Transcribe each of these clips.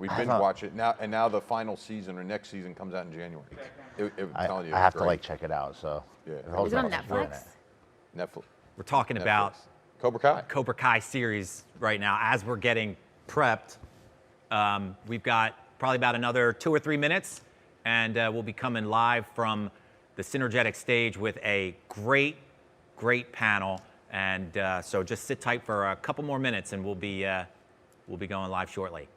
We binge watch it now, and now the final season or next season comes out in January. I'm telling you, I have great. to like check it out. So Yeah. Is it on Netflix? Netflix. We're talking about Cobra Kai series right now as we're getting prepped. We've got probably about another 2 or 3 minutes, and we'll be coming live from the Synergetic stage with a great panel. And so just sit tight for a couple more minutes, and we'll be going live shortly.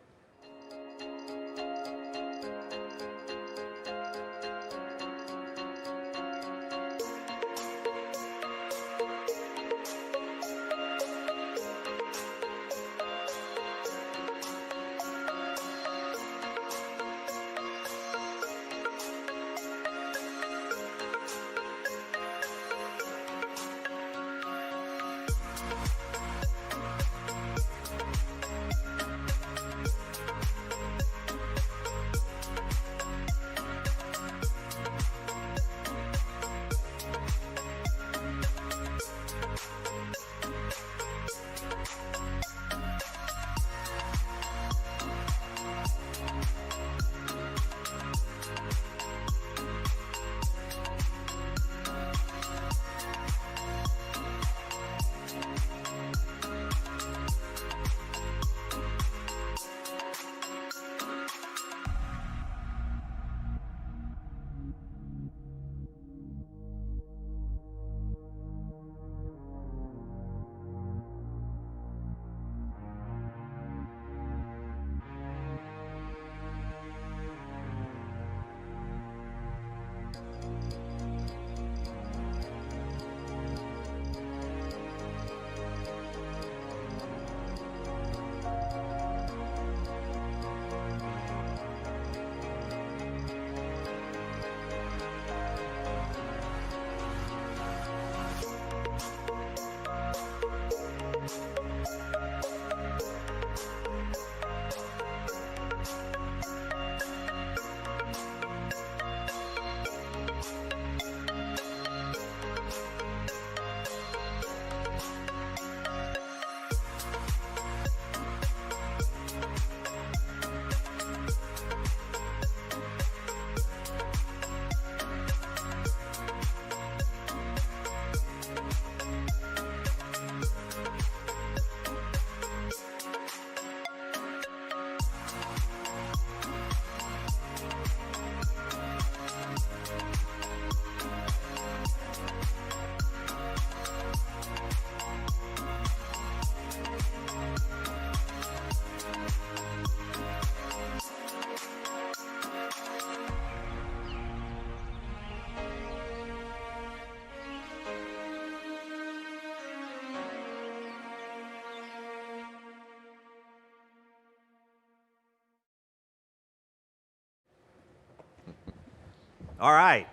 All right,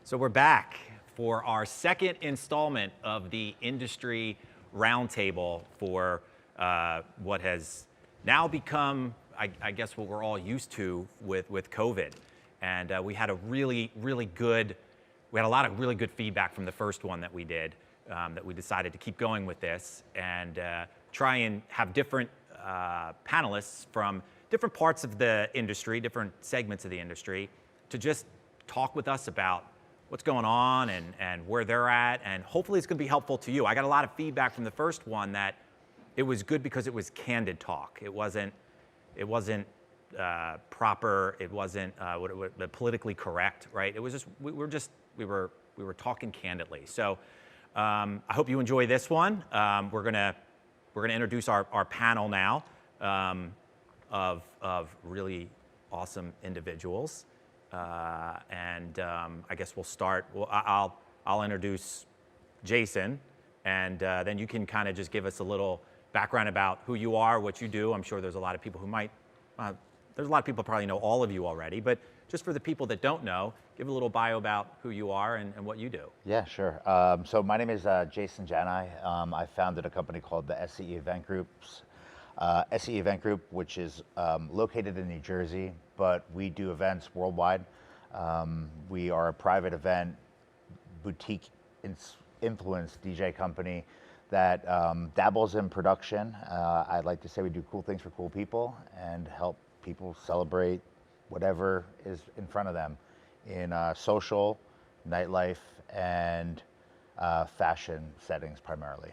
so we're back for our second installment of the industry roundtable for what has now become, I guess, what we're all used to with COVID. And we had a really good, we had a lot of really good feedback from the first one that we did, that we decided to keep going with this and try and have different panelists from different parts of the industry, different segments of the industry, to just talk with us about what's going on and where they're at, and hopefully it's going to be helpful to you. I got a lot of feedback from the first one that it was good because it was candid talk. It wasn't proper. It wasn't politically correct, right? It was just we were talking candidly. So I hope you enjoy this one. We're gonna introduce our panel now of really awesome individuals. I guess we'll start. Well, I'll introduce Jason, and then you can kind of just give us a little background about who you are, what you do. I'm sure there's a lot of people who might. There's a lot of people probably know all of you already, but just for the people that don't know, give a little bio about who you are and what you do. Yeah, sure. So my name is Jason Janai. I founded a company called the SCE Event Groups. SCE Event Group, which is located in New Jersey, but we do events worldwide. We are a private event boutique influence DJ company that dabbles in production. I'd like to say we do cool things for cool people and help people celebrate whatever is in front of them in social, nightlife, and fashion settings primarily.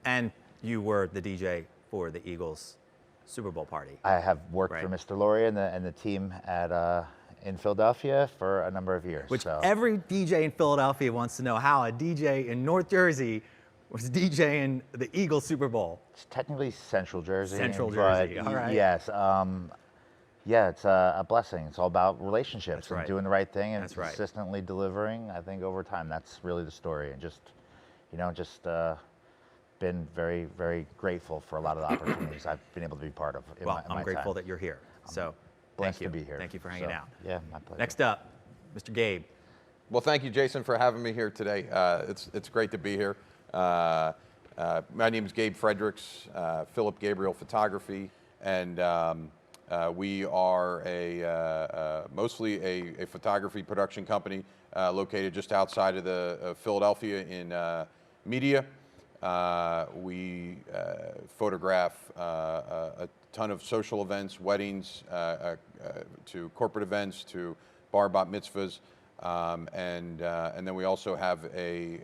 And you were the DJ for the Eagles Super Bowl party. I have worked Right. for Mr. Laurie and the team at in Philadelphia for a number of years. Which so. every DJ in Philadelphia wants to know how a DJ in North Jersey was DJing the Eagles Super Bowl. It's technically Central Jersey. Central but Jersey, all right. Yes. Yeah, it's a blessing. It's all about relationships That's and right. doing the right thing and That's right. consistently delivering. I think over time, that's really the story. And just, been very, very grateful for a lot of the opportunities I've been able to be part of. In Well, my I'm grateful time. that you're here. So Blessed thank you. to be here. Thank you for hanging So, out. Yeah, my pleasure. Next up, Mr. Gabe. Well, thank you, Jason, for having me here today. It's great to be here. My name is Gabe Fredericks, Philip Gabriel Photography, and we are mostly a photography production company located just outside of the Philadelphia in Media. We photograph a ton of social events, weddings, to corporate events, to bar bat mitzvahs, and then we also have a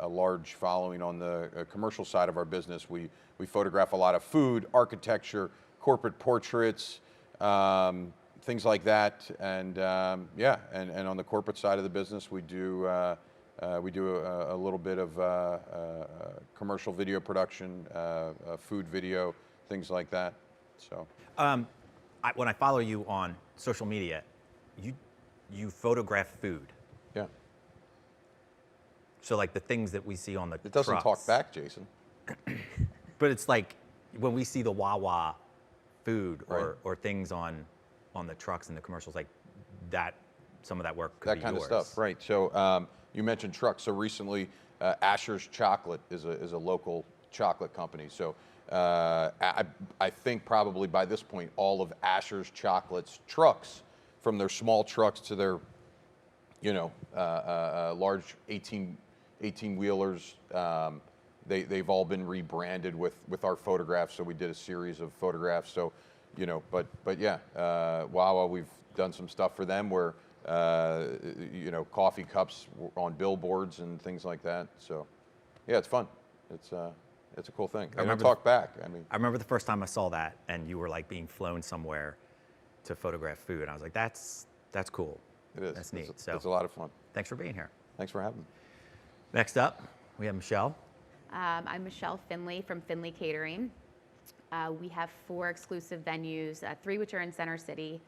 large following on the commercial side of our business. We photograph a lot of food, architecture, corporate portraits, things like that, and and on the corporate side of the business, we do a little bit of commercial video production, food video, things like that. So, When I follow you on social media, you photograph food. yeah, So like the things that we see on the it doesn't trucks. talk back, Jason. But it's like when we see the Wawa food Right. or things on the trucks and the commercials, like that, some of that work could That be kind yours. of stuff, right? So you mentioned trucks. So recently, Asher's Chocolate is a local chocolate company. So I think probably by this point, all of Asher's Chocolate's trucks, from their small trucks to their, large 18-wheelers, they've all been rebranded with our photographs. So we did a series of photographs. So, but yeah, Wawa, we've done some stuff for them where, coffee cups on billboards and things like that. So, yeah, it's fun. It's a cool thing. And we remember talk back. I mean, I remember the first time I saw that, and you were like being flown somewhere to photograph food, and I was like, that's cool. it is. That's neat. It's So a lot of fun. thanks for being here. Thanks for having me. Next up, we have Michelle. I'm Michelle Finley from Finley Catering. We have 4 exclusive venues, 3 which are in Center City.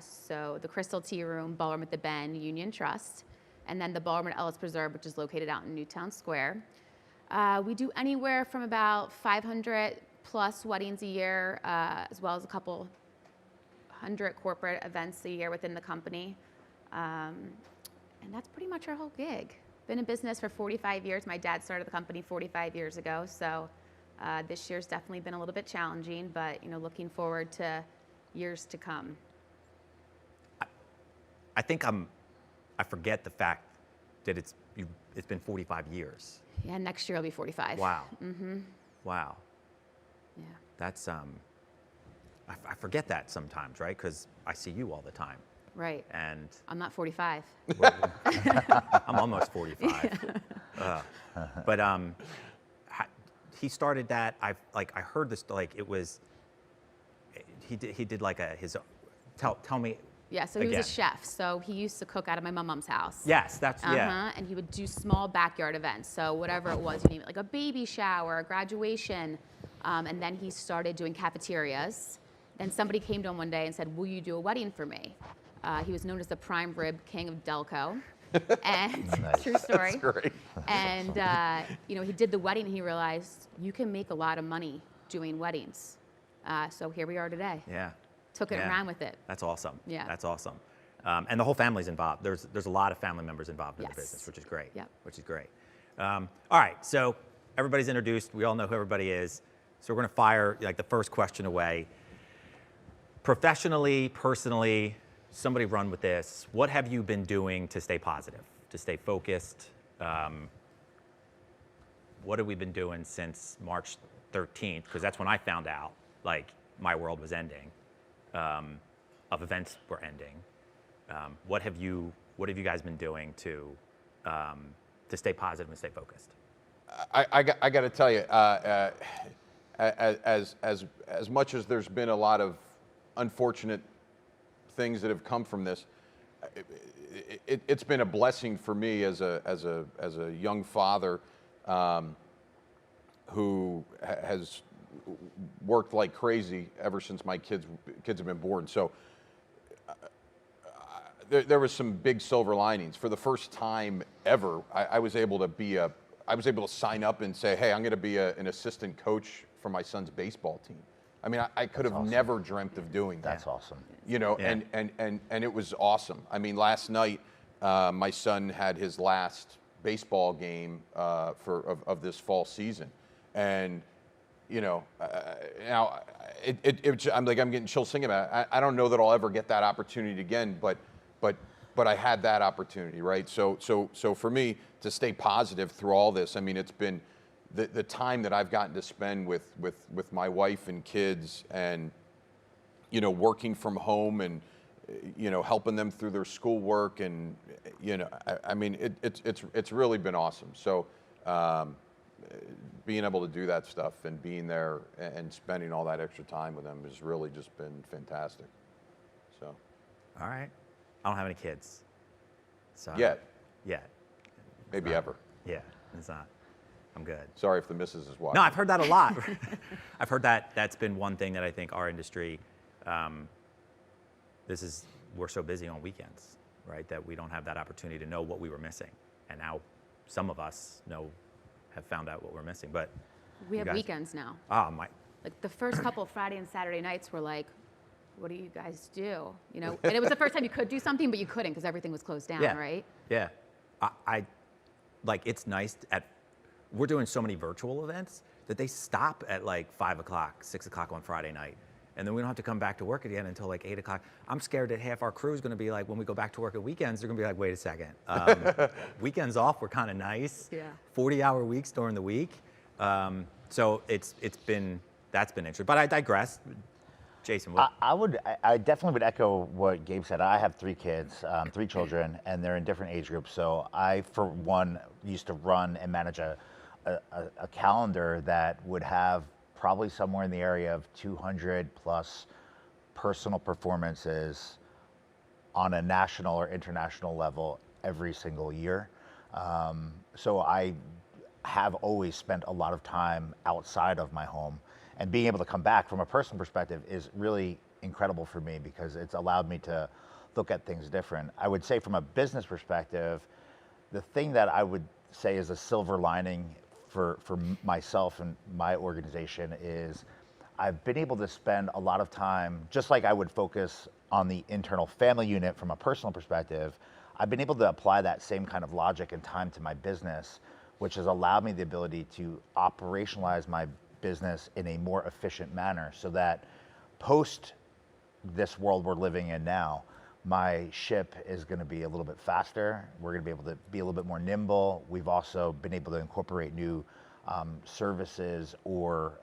So the Crystal Tea Room, Ballroom at the Bend, Union Trust, and then the Ballroom at Ellis Preserve, which is located out in Newtown Square. We do anywhere from about 500 plus weddings a year, as well as a couple hundred corporate events a year within the company. And that's pretty much our whole gig. Been in business for 45 years. My dad started the company 45 years ago, so this year's definitely been a little bit challenging, but looking forward to years to come. I think I forget the fact that it's been 45 years. Yeah, next year I'll be 45. Wow. Wow. Yeah. That's I forget that sometimes, right? Because I see you all the time, Right. and I'm not 45. I'm almost 45. But he started that. I heard this, like it was. He did like his. Tell me. Yeah, so he was Again. a chef. So he used to cook out of my mom's house. Yes, that's yeah. And he would do small backyard events. So whatever it was, you name it, like a baby shower, a graduation. And then he started doing cafeterias. Then somebody came to him one day and said, "Will you do a wedding for me?" He was known as the prime rib king of Delco. And Nice. true story. That's great. And he did the wedding and he realized you can make a lot of money doing weddings. So here we are today. Yeah. Took it Yeah. and ran with it. That's awesome. Yeah. That's awesome. And the whole family's involved. There's a lot of family members involved in the Yes. business, which is great. Yep. Which is great. All right, so everybody's introduced. We all know who everybody is. So we're going to fire like the first question away. Professionally, personally, somebody run with this. What have you been doing to stay positive, to stay focused? What have we been doing since March 13th? Because that's when I found out like my world was ending. of events were ending. What have you guys been doing to stay positive and stay focused? I got to tell you, as much as there's been a lot of unfortunate things that have come from this, it's been a blessing for me as a young father who has worked like crazy ever since my kids have been born. So there was some big silver linings. For the first time ever, I was able to sign up and say, hey, I'm going to be an assistant coach for my son's baseball team. I mean, I could have never dreamt of doing that. That's awesome. You know, Yeah. and it was awesome. I mean, last night, my son had his last baseball game of this fall season, and you know, now I'm getting chills thinking about it. I don't know that I'll ever get that opportunity again, but I had that opportunity, right? So for me to stay positive through all this, I mean, it's been the time that I've gotten to spend with my wife and kids, and you know, working from home, and you know, helping them through their schoolwork, and you know, I mean, it's really been awesome. So being able to do that stuff and being there and spending all that extra time with them has really just been fantastic. So. All right. I don't have any kids. So Yet. Maybe not- ever. Yeah, it's not. I'm good. Sorry if the missus is watching. No, I've heard that a lot. I've heard that that's been one thing that I think our industry, we're so busy on weekends, right? That we don't have that opportunity to know what we were missing. And now some of us have found out what we're missing, but We you have guys- weekends now. Oh, my. Like the first couple of Friday and Saturday nights were like, what do you guys do? You know, and it was the first time you could do something, but you couldn't because everything was closed down, Yeah. right? Yeah. I like, it's nice we're doing so many virtual events that they stop at like 5 o'clock, 6 o'clock on Friday night. And then we don't have to come back to work again until like 8 o'clock. I'm scared that half our crew is going to be like, when we go back to work at weekends, they're going to be like, wait a second. Weekends off were kind of nice. Yeah. 40-hour weeks during the week. So that's been interesting. But I digress. Jason, what? I definitely would echo what Gabe said. I have 3 kids, 3 children, and they're in different age groups. So I, for one, used to run and manage a calendar that would have probably somewhere in the area of 200 plus personal performances on a national or international level every single year. So I have always spent a lot of time outside of my home, and being able to come back from a personal perspective is really incredible for me because it's allowed me to look at things different. I would say from a business perspective, the thing that I would say is a silver lining for myself and my organization is I've been able to spend a lot of time, just like I would focus on the internal family unit from a personal perspective, I've been able to apply that same kind of logic and time to my business, which has allowed me the ability to operationalize my business in a more efficient manner so that post this world we're living in now, my ship is going to be a little bit faster. We're going to be able to be a little bit more nimble. We've also been able to incorporate new services or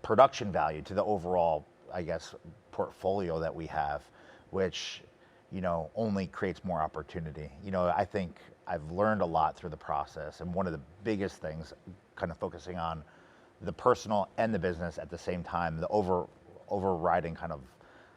production value to the overall, I guess, portfolio that we have, which, you know, only creates more opportunity. You know, I think I've learned a lot through the process, and one of the biggest things, kind of focusing on the personal and the business at the same time, the overriding kind of,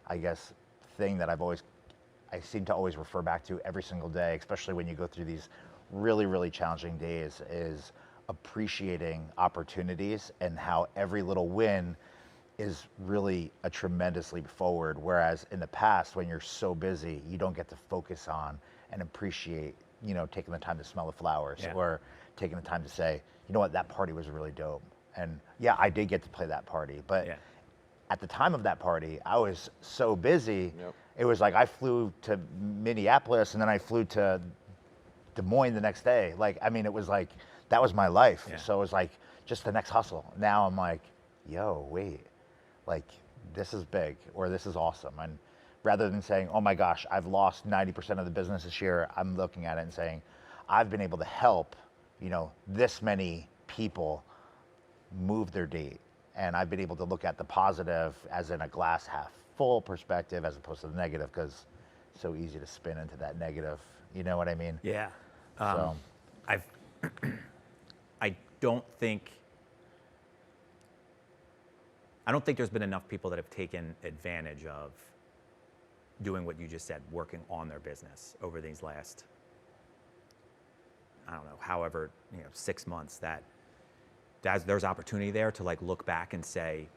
I guess, thing that I seem to always refer back to every single day, especially when you go through these really, really challenging days, is appreciating opportunities and how every little win is really a tremendous leap forward. Whereas in the past, when you're so busy, you don't get to focus on and appreciate, you know, taking the time to smell the flowers or taking the time to say, you know what, that party was really dope. And yeah, I did get to play that party, but at the time of that party, I was so busy. Yep. It was like I flew to Minneapolis and then I flew to Des Moines the next day. Like, I mean, it was like, that was my life. Yeah. So it was like just the next hustle. Now I'm like, yo, wait, like this is big or this is awesome. And rather than saying, oh my gosh, I've lost 90% of the business this year, I'm looking at it and saying, I've been able to help, you know, this many people move their date And I've been able to look at the positive as in a glass half full perspective as opposed to the negative, because it's so easy to spin into that negative. You know what I mean? Yeah. So I've I don't think there's been enough people that have taken advantage of doing what you just said, working on their business over these last, I don't know, however, 6 months, that there's opportunity there to like look back and say,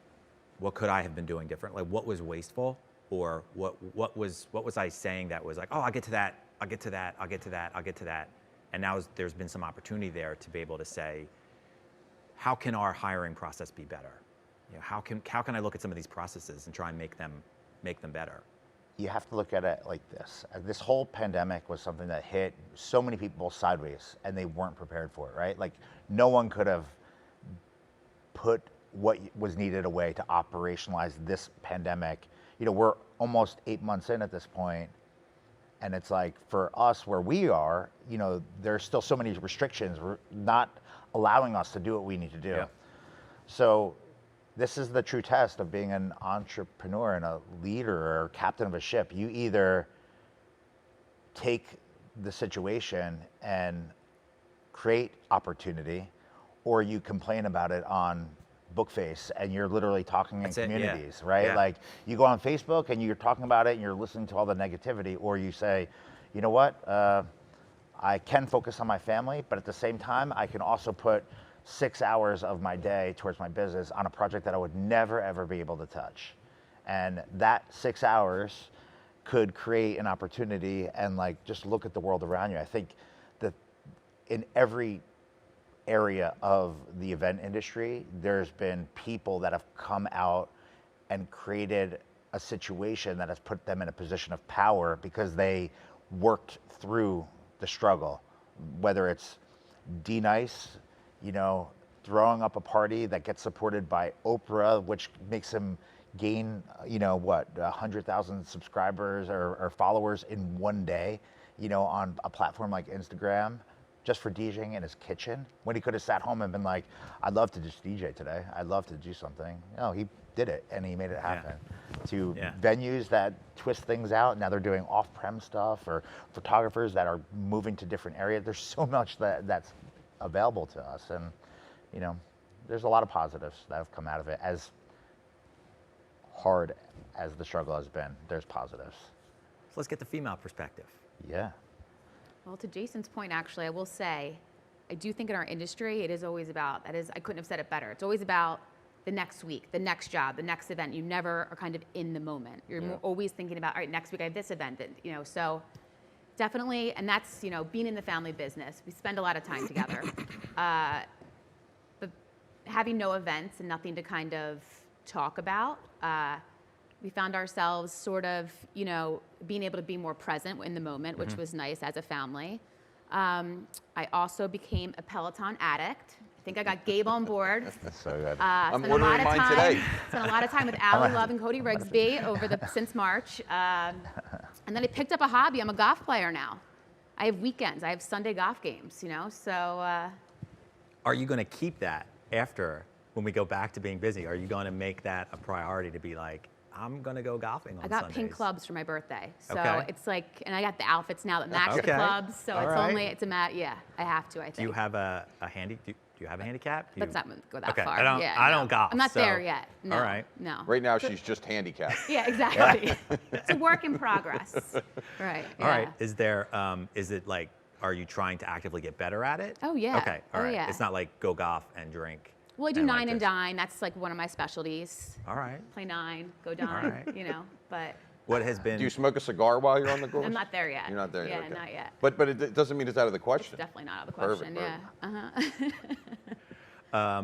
what could I have been doing different? Like what was wasteful, or what was I saying that was like, oh, I'll get to that, I'll get to that, I'll get to that, I'll get to that. And now there's been some opportunity there to be able to say, how can our hiring process be better? How can I look at some of these processes and try and make them better? you have to look at it like this. This whole pandemic was something that hit so many people sideways, and they weren't prepared for it, right? Like, no one could have put what was needed away to operationalize this pandemic. You know, we're almost 8 months in at this point, and it's like, for us where we are, you know, there's still so many restrictions. We're not allowing us to do what we need to do. Yeah. So this is the true test of being an entrepreneur and a leader or captain of a ship. You either take the situation and create opportunity, or you complain about it on Bookface, and you're literally talking in communities, right? Yeah. Like, you go on Facebook and you're talking about it and you're listening to all the negativity, or you say, you know what, I can focus on my family, but at the same time, I can also put 6 hours of my day towards my business on a project that I would never, ever be able to touch. And that 6 hours could create an opportunity, and like, just look at the world around you. I think that in every area of the event industry, there's been people that have come out and created a situation that has put them in a position of power because they worked through the struggle. Whether it's D-Nice, you know, throwing up a party that gets supported by Oprah, which makes him gain, you know, what, 100,000 subscribers or followers in one day, you know, on a platform like Instagram, just for DJing in his kitchen, when he could have sat home and been like, I'd love to just DJ today. I'd love to do something. No, he did it, and he made it happen. To venues that twist things out, now they're doing off-prem stuff, or photographers that are moving to different areas. There's so much that's available to us, and you know, there's a lot of positives that have come out of it. As hard as the struggle has been, there's positives. So let's get the female perspective. Yeah. Well, to Jason's point, actually, I will say, I do think in our industry, it is always about, I couldn't have said it better. It's always about the next week, the next job, the next event. You never are kind of in the moment. You're always thinking about, all right, next week I have this event, that, you know, so definitely, and that's, you know, being in the family business, we spend a lot of time together. But having no events and nothing to kind of talk about, we found ourselves sort of, you know, being able to be more present in the moment, which was nice as a family. I also became a Peloton addict. I think I got Gabe on board. That's so good. I'm ordering mine today. Spent a lot of time with Allie Love and Cody Rigsby since March. And then I picked up a hobby. I'm a golf player now. I have weekends. I have Sunday golf games, you know, so. Are you going to keep that after, when we go back to being busy? Are you going to make that a priority to be like, I'm going to go golfing on I got Sundays? pink clubs for my birthday. So Okay. it's like, and I got the outfits now that match the clubs. So All it's right. only, yeah, I have to, I think. Do you have a handy, do you have a handicap? Let's not go that Okay, far. I don't golf, I'm not so- there yet. No. All right. No. Right now, she's just handicapped. Yeah, exactly. It's a work in progress. Right. All right. yeah. Is there, is it like, are you trying to actively get better at it? Oh, yeah. Okay. All Oh, right. yeah. It's not like go golf and drink. Well, I do and nine like and this. dine. That's like one of my specialties. All right. Play nine, go dine, right. you know, but What has been? Do you smoke a cigar while you're on the course? I'm not there yet. You're not there yet. Yeah, okay. not yet. But it doesn't mean it's out of the question. Definitely not out of the question, Perfect, yeah.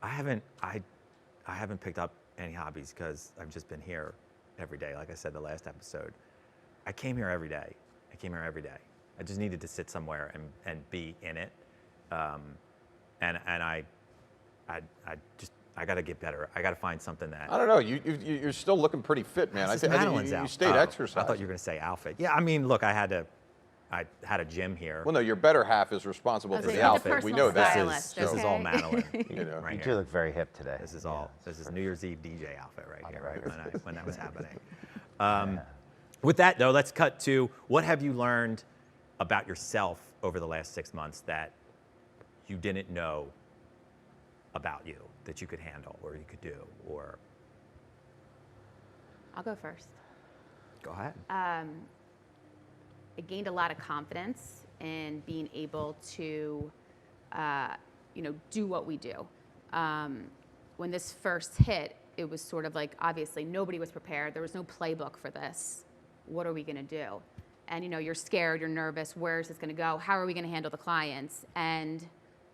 I haven't picked up any hobbies because I've just been here every day. Like I said the last episode, I came here every day. I just needed to sit somewhere and be in it. And I got to get better. I got to find something that. I don't know. You're still looking pretty fit, man. I think Madeline's you out. stayed Oh, exercising. I thought you were going to say outfit. Yeah, I mean, look, I had to I had a gym here. Well, no, your better half is responsible I was for like, the he's a outfit. We personal know that. stylist, This is all okay? Madeline. You know. right You here. two look very hip today. This is all. This is New Year's Eve DJ outfit right here. right. When that was happening. With that though, let's cut to what have you learned about yourself over the last 6 months that you didn't know about you that you could handle or you could do, or I'll go first. go ahead. I gained a lot of confidence in being able to, do what we do. When this first hit, it was sort of like, obviously nobody was prepared. There was no playbook for this. What are we going to do? And you're scared, you're nervous. Where is this going to go? How are we going to handle the clients? And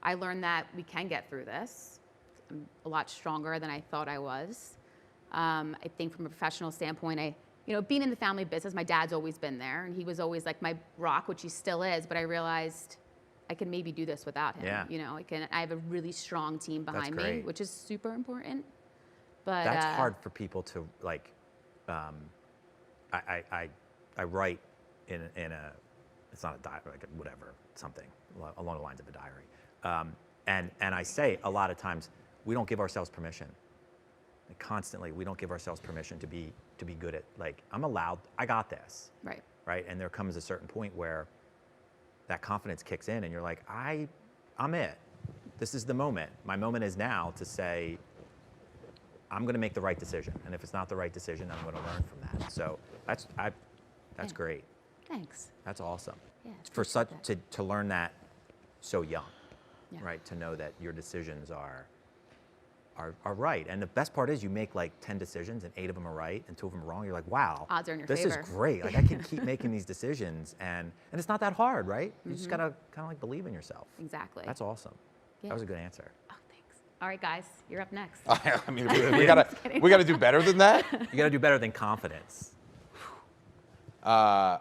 I learned that we can get through this. I'm a lot stronger than I thought I was. I think from a professional standpoint, being in the family business, my dad's always been there, and he was always like my rock, which he still is. But I realized I can maybe do this without him. Yeah. I have a really strong team behind me, great. which is super important. But That's hard for people to like. I write in a, it's not a diary, like whatever, something along the lines of a diary, and I say a lot of times we don't give ourselves permission. Like constantly, we don't give ourselves permission to be good at, like, I'm allowed, I got this. right. Right, and there comes a certain point where that confidence kicks in, and you're like, I'm it. This is the moment. My moment is now to say, I'm going to make the right decision, and if it's not the right decision, I'm going to learn from that. So that's Yeah. great. Thanks. That's awesome. Yeah, For appreciate such that. to learn that so young, Yeah. right? To know that your decisions are right, and the best part is you make like 10 decisions and 8 of them are right and 2 of them are wrong. You're like, wow, Odds are in your this favor. is great. Like I can keep making these decisions, and it's not that hard, right? You Mm-hmm. just gotta kind of like believe in yourself. Exactly. That's awesome. Yeah. That was a good answer. Oh, thanks. All right, guys, you're up next. I mean, we gotta do better than that. You gotta do better than confidence. I'll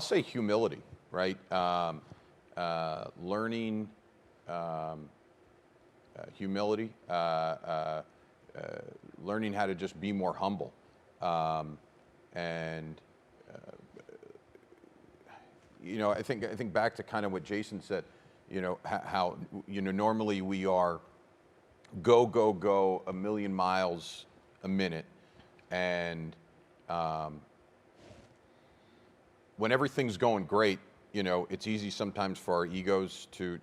say humility, right? Learning humility, learning how to just be more humble, and I think back to kind of what Jason said. How normally we are go a million miles a minute, and when everything's going great, it's easy sometimes for our egos to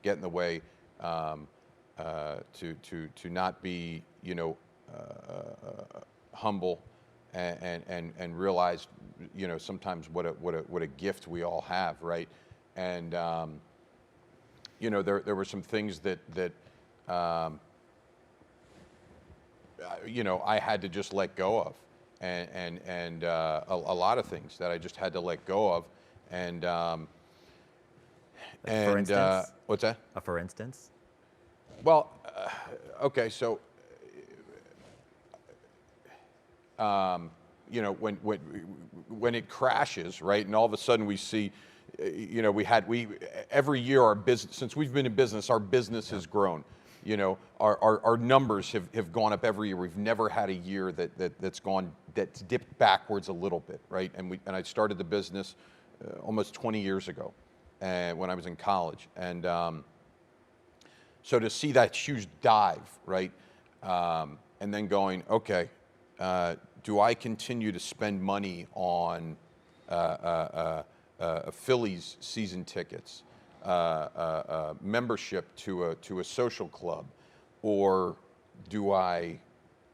get in the way, to not be humble, and realize sometimes what a gift we all have, right? And there were some things that I had to just let go of, and a lot of things that I just had to let go of, and For instance? What's that? For instance? Well, okay, so when it crashes, right, and all of a sudden we see, every year our business, since we've been in business, our business has grown. Our numbers have gone up every year. We've never had a year that's dipped backwards a little bit, right? And I started the business almost 20 years ago, when I was in college, and so to see that huge dive, right, and then going, okay, do I continue to spend money on Phillies season tickets, membership to a social club, or do I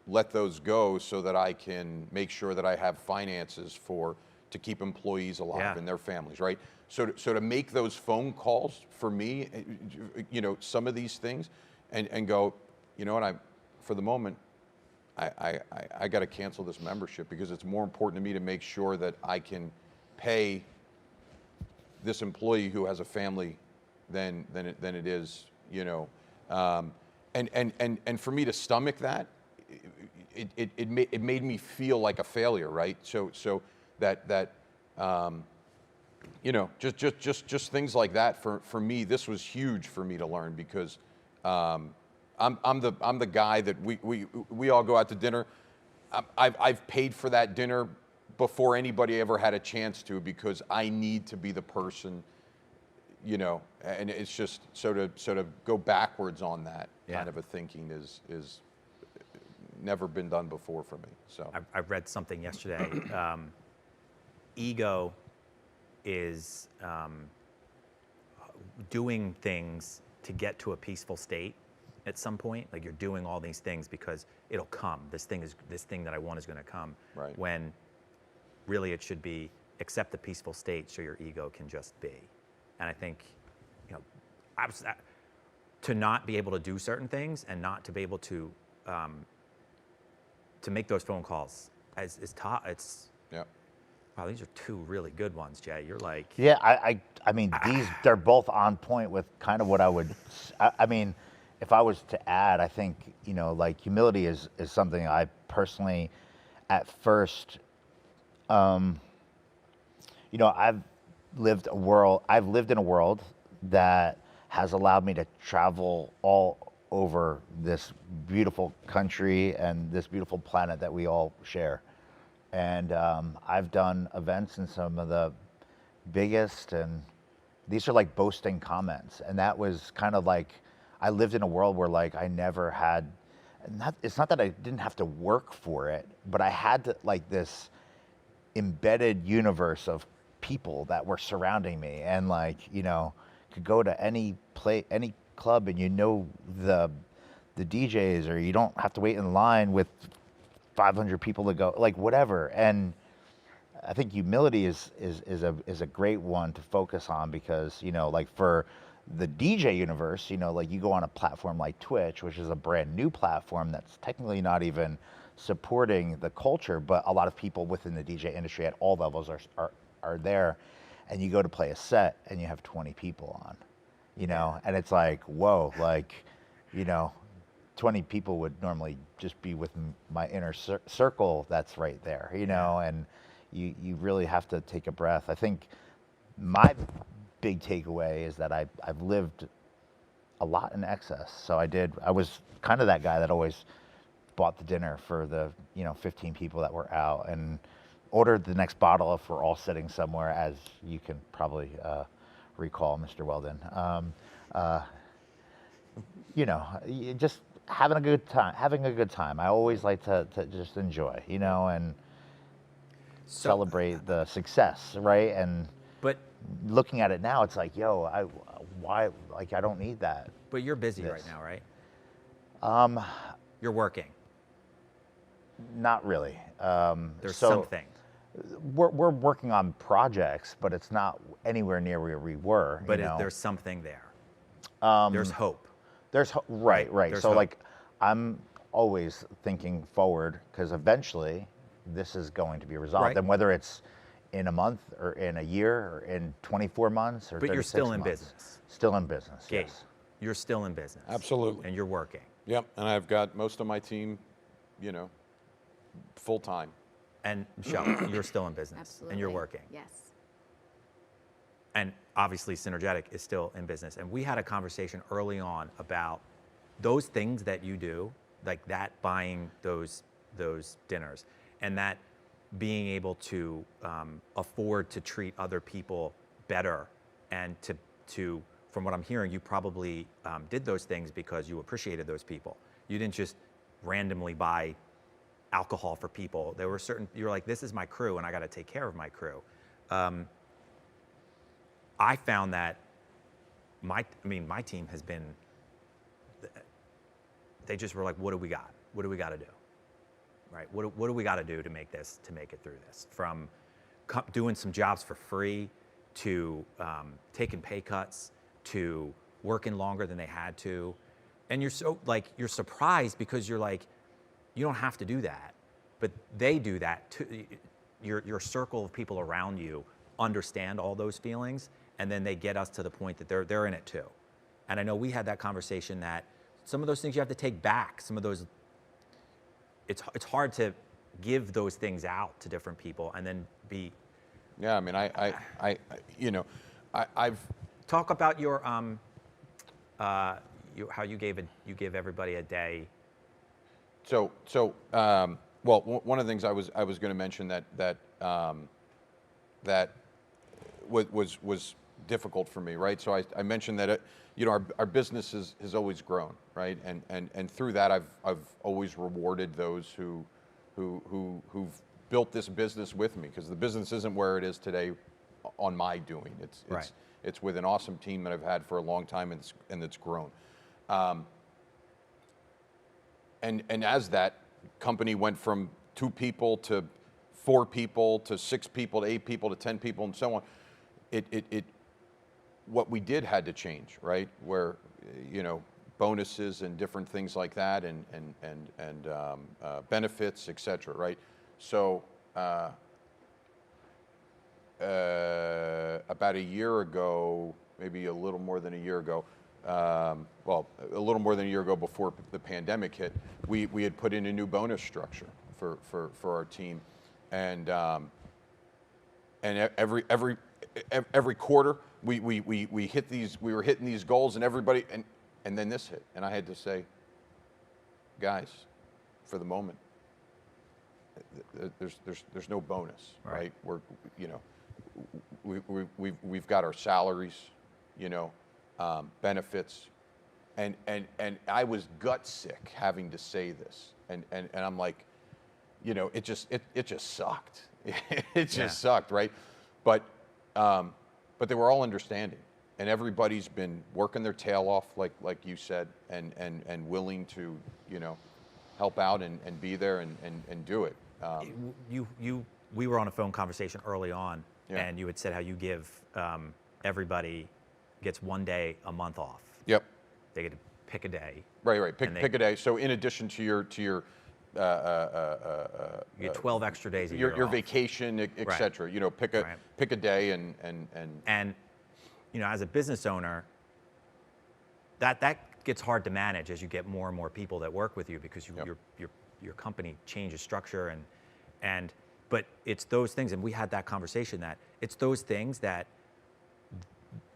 let those go so that I can make sure that I have finances to keep employees alive Yeah. and their families, right? So to make those phone calls for me, some of these things, and go, for the moment, I got to cancel this membership because it's more important to me to make sure that I can pay this employee who has a family than it is, and for me to stomach that, it made me feel like a failure, right? So that just things like that for me, this was huge for me to learn, because I'm the guy that we all go out to dinner. I've paid for that dinner before anybody ever had a chance to, because I need to be the person, you know, and it's just so to go backwards on that kind of a thinking is never been done before for me. So I read something yesterday. Ego is doing things to get to a peaceful state at some point. Like you're doing all these things because it'll come. This thing that I want is going to come. Right. When really it should be accept the peaceful state so your ego can just be. And I think, you know, to not be able to do certain things and not to be able to make those phone calls is tough. It's yeah. Wow, these are two really good ones, Jay. You're like, Yeah, I mean, they're both on point with kind of what I would, I mean, if I was to add, I think, you know, like humility is something I personally, at first, you know, I've lived in a world that has allowed me to travel all over this beautiful country and this beautiful planet that we all share. And I've done events in some of the biggest, and these are like boasting comments. And that was kind of like, I lived in a world where like I never had, it's not that I didn't have to work for it, but I had to, like this embedded universe of people that were surrounding me, and like, you know, could go to any club and you know the DJs, or you don't have to wait in line with 500 people to go, like whatever. And I think humility is a great one to focus on, because, you know, like for the DJ universe, you know, like you go on a platform like Twitch, which is a brand new platform that's technically not even supporting the culture, but a lot of people within the DJ industry at all levels are there, and you go to play a set and you have 20 people on, you know, and it's like, whoa, like, you know, 20 people would normally just be with my inner circle that's right there, you know, and you really have to take a breath. I think my big takeaway is that I've lived a lot in excess. So I was kind of that guy that always bought the dinner for the, you know, 15 people that were out, and ordered the next bottle if we're all sitting somewhere, as you can probably recall, Mr. Weldon. You know, just having a good time. I always like to just enjoy, you know, and celebrate the success, right? And but looking at it now, it's like, yo, why, like, I don't need that. But you're busy right now, right? You're working. Not really. There's something. We're working on projects, but it's not anywhere near where we were. But you know? there's something there. There's hope. Right. There's so hope. like, I'm always thinking forward, because eventually this is going to be resolved. Right. And whether it's in a month or in a year or in 24 months or But 36 you're still in months. business. Still in business, Gabe, yes. you're still in business. Absolutely. And you're working. Yep, and I've got most of my team, you know, full time. And Michelle, you're still in business. Absolutely. And you're working. Yes. And obviously Synergetic is still in business. And we had a conversation early on about those things that you do, like that, buying those dinners, and that being able to afford to treat other people better, and to from what I'm hearing, you probably did those things because you appreciated those people. You didn't just randomly buy alcohol for people. There were you were like, this is my crew and I got to take care of my crew. I found that my team has been, they just were like, what do we got? What do we got to do? Right? What do we got to do to make it through this? From doing some jobs for free, to taking pay cuts, to working longer than they had to. And you're surprised, because you're like, you don't have to do that, but they do that too. Your circle of people around you understand all those feelings, and then they get us to the point that they're in it too. And I know we had that conversation that some of those things you have to take back. Some of those, it's hard to give those things out to different people and then be. Yeah, I mean, I've Talk about your how you give everybody a day. well, one of the things I was going to mention that that was difficult for me, right? So I mentioned that our business has always grown, right? And through that I've always rewarded those who've built this business with me, because the business isn't where it is today on my doing. It's with an awesome team that I've had for a long time, and it's grown. And as that company went from 2 people to 4 people to 6 people to 8 people to 10 people and so on, what we did had to change, right? Where, bonuses and different things like that, and benefits, et cetera, right? So about a year ago, maybe a little more than a year ago, well, a little more than a year ago before the pandemic hit, we had put in a new bonus structure for our team, and every quarter we were hitting these goals, and everybody, and then this hit, and I had to say, guys, for the moment, there's no bonus, right? We've got our salaries, benefits, and I was gut sick having to say this, and I'm like, it just sucked. It just sucked, right? But they were all understanding, and everybody's been working their tail off, like you said, and willing to, help out and be there and do it. We were on a phone conversation early on, Yeah. and you had said how you give everybody gets 1 day a month off. Yep. They get to pick a day. Right. Pick a day. So in addition to your You get 12 extra days a year your off. vacation, et Right. cetera. Pick a day and And as a business owner, that gets hard to manage as you get more and more people that work with you, because your company changes structure, but it's those things, and we had that conversation, that it's those things that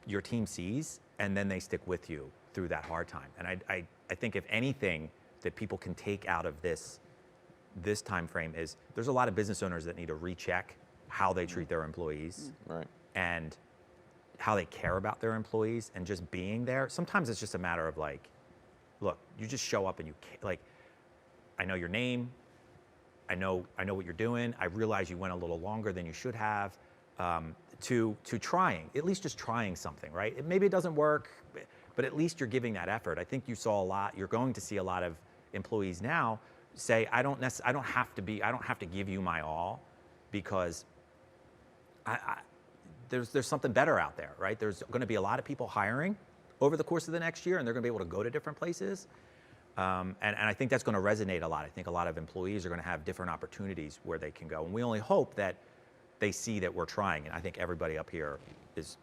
your team sees, and then they stick with you through that hard time. And I think if anything that people can take out of this time frame is, there's a lot of business owners that need to recheck how they treat their employees, right. and how they care about their employees, and just being there. Sometimes it's just a matter of like, look, you just show up and I know your name, I know what you're doing. I realize you went a little longer than you should have, to trying, at least just trying something, right? Maybe it doesn't work, but at least you're giving that effort. I think you saw a lot. You're going to see a lot of employees now say, I don't have to give you my all, because there's something better out there, right? There's going to be a lot of people hiring over the course of the next year, and they're going to be able to go to different places. And I think that's going to resonate a lot. I think a lot of employees are going to have different opportunities where they can go. And we only hope that they see that we're trying. And I think everybody up here is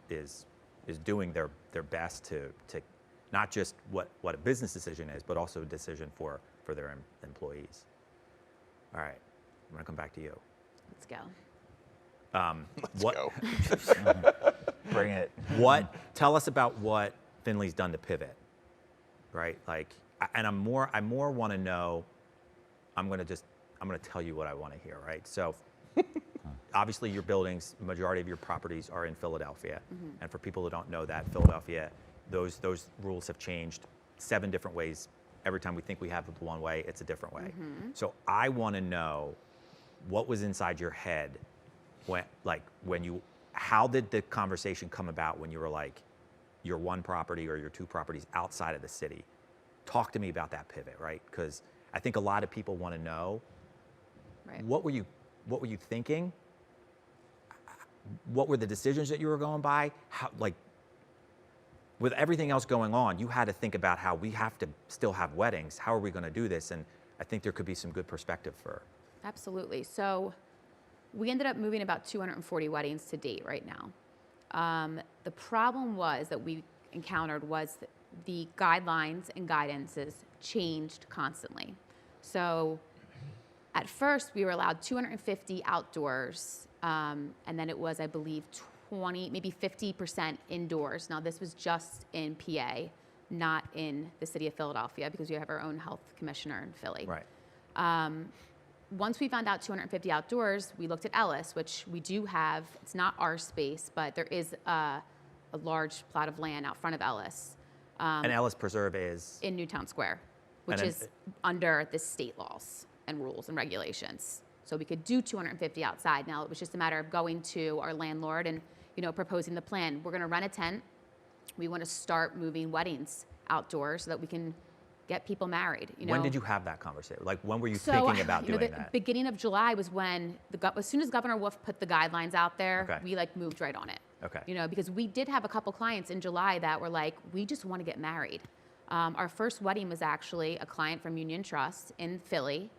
doing their best to not just what a business decision is, but also a decision for their employees. All right, I'm going to come back to you. Let's go. Let's go. Bring it. Tell us about what Finley's done to pivot, right? And I more want to know. I'm going to tell you what I want to hear, right? So, obviously, your buildings, majority of your properties are in Philadelphia, and for people who don't know that, Philadelphia, those rules have changed 7 different ways. Every time we think we have it one way, it's a different way. So I want to know what was inside your head how did the conversation come about when you were like, your 1 property or your 2 properties outside of the city? Talk to me about that pivot, right? Because I think a lot of people want to know, Right. what were you thinking? What were the decisions that you were going by? With everything else going on, you had to think about how we have to still have weddings. How are we going to do this? And I think there could be some good perspective for. Absolutely. So we ended up moving about 240 weddings to date right now. The problem that we encountered was the guidelines and guidances changed constantly. So at first we were allowed 250 outdoors, and then it was, I believe, 20, maybe 50% indoors. Now this was just in PA, not in the city of Philadelphia, because we have our own health commissioner in Philly. Right. once we found out 250 outdoors, we looked at Ellis, which we do have. It's not our space, but there is a large plot of land out front of Ellis. And Ellis Preserve is? In Newtown Square, which is under the state laws and rules and regulations. So we could do 250 outside. Now it was just a matter of going to our landlord and proposing the plan. We're going to rent a tent. We want to start moving weddings outdoors so that we can get people married. When did you have that conversation? Like, when were you thinking about doing the that? Beginning of July was when as soon as Governor Wolf put the guidelines out there, we moved right on it. Okay. Because we did have a couple clients in July that were like, we just want to get married. Our first wedding was actually a client from Union Trust in Philly.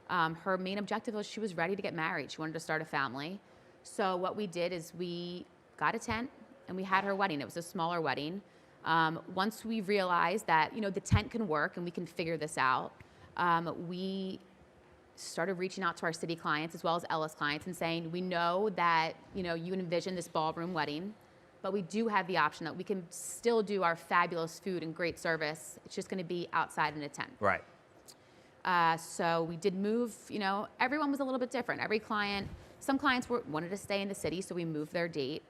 Her main objective was she was ready to get married. She wanted to start a family. So what we did is we got a tent and we had her wedding. It was a smaller wedding. Once we realized that, the tent can work and we can figure this out, we started reaching out to our city clients as well as Ellis clients and saying, we know that, you envision this ballroom wedding, but we do have the option that we can still do our fabulous food and great service. It's just going to be outside in a tent. Right. So we did move, everyone was a little bit different. Some clients wanted to stay in the city, so we moved their date.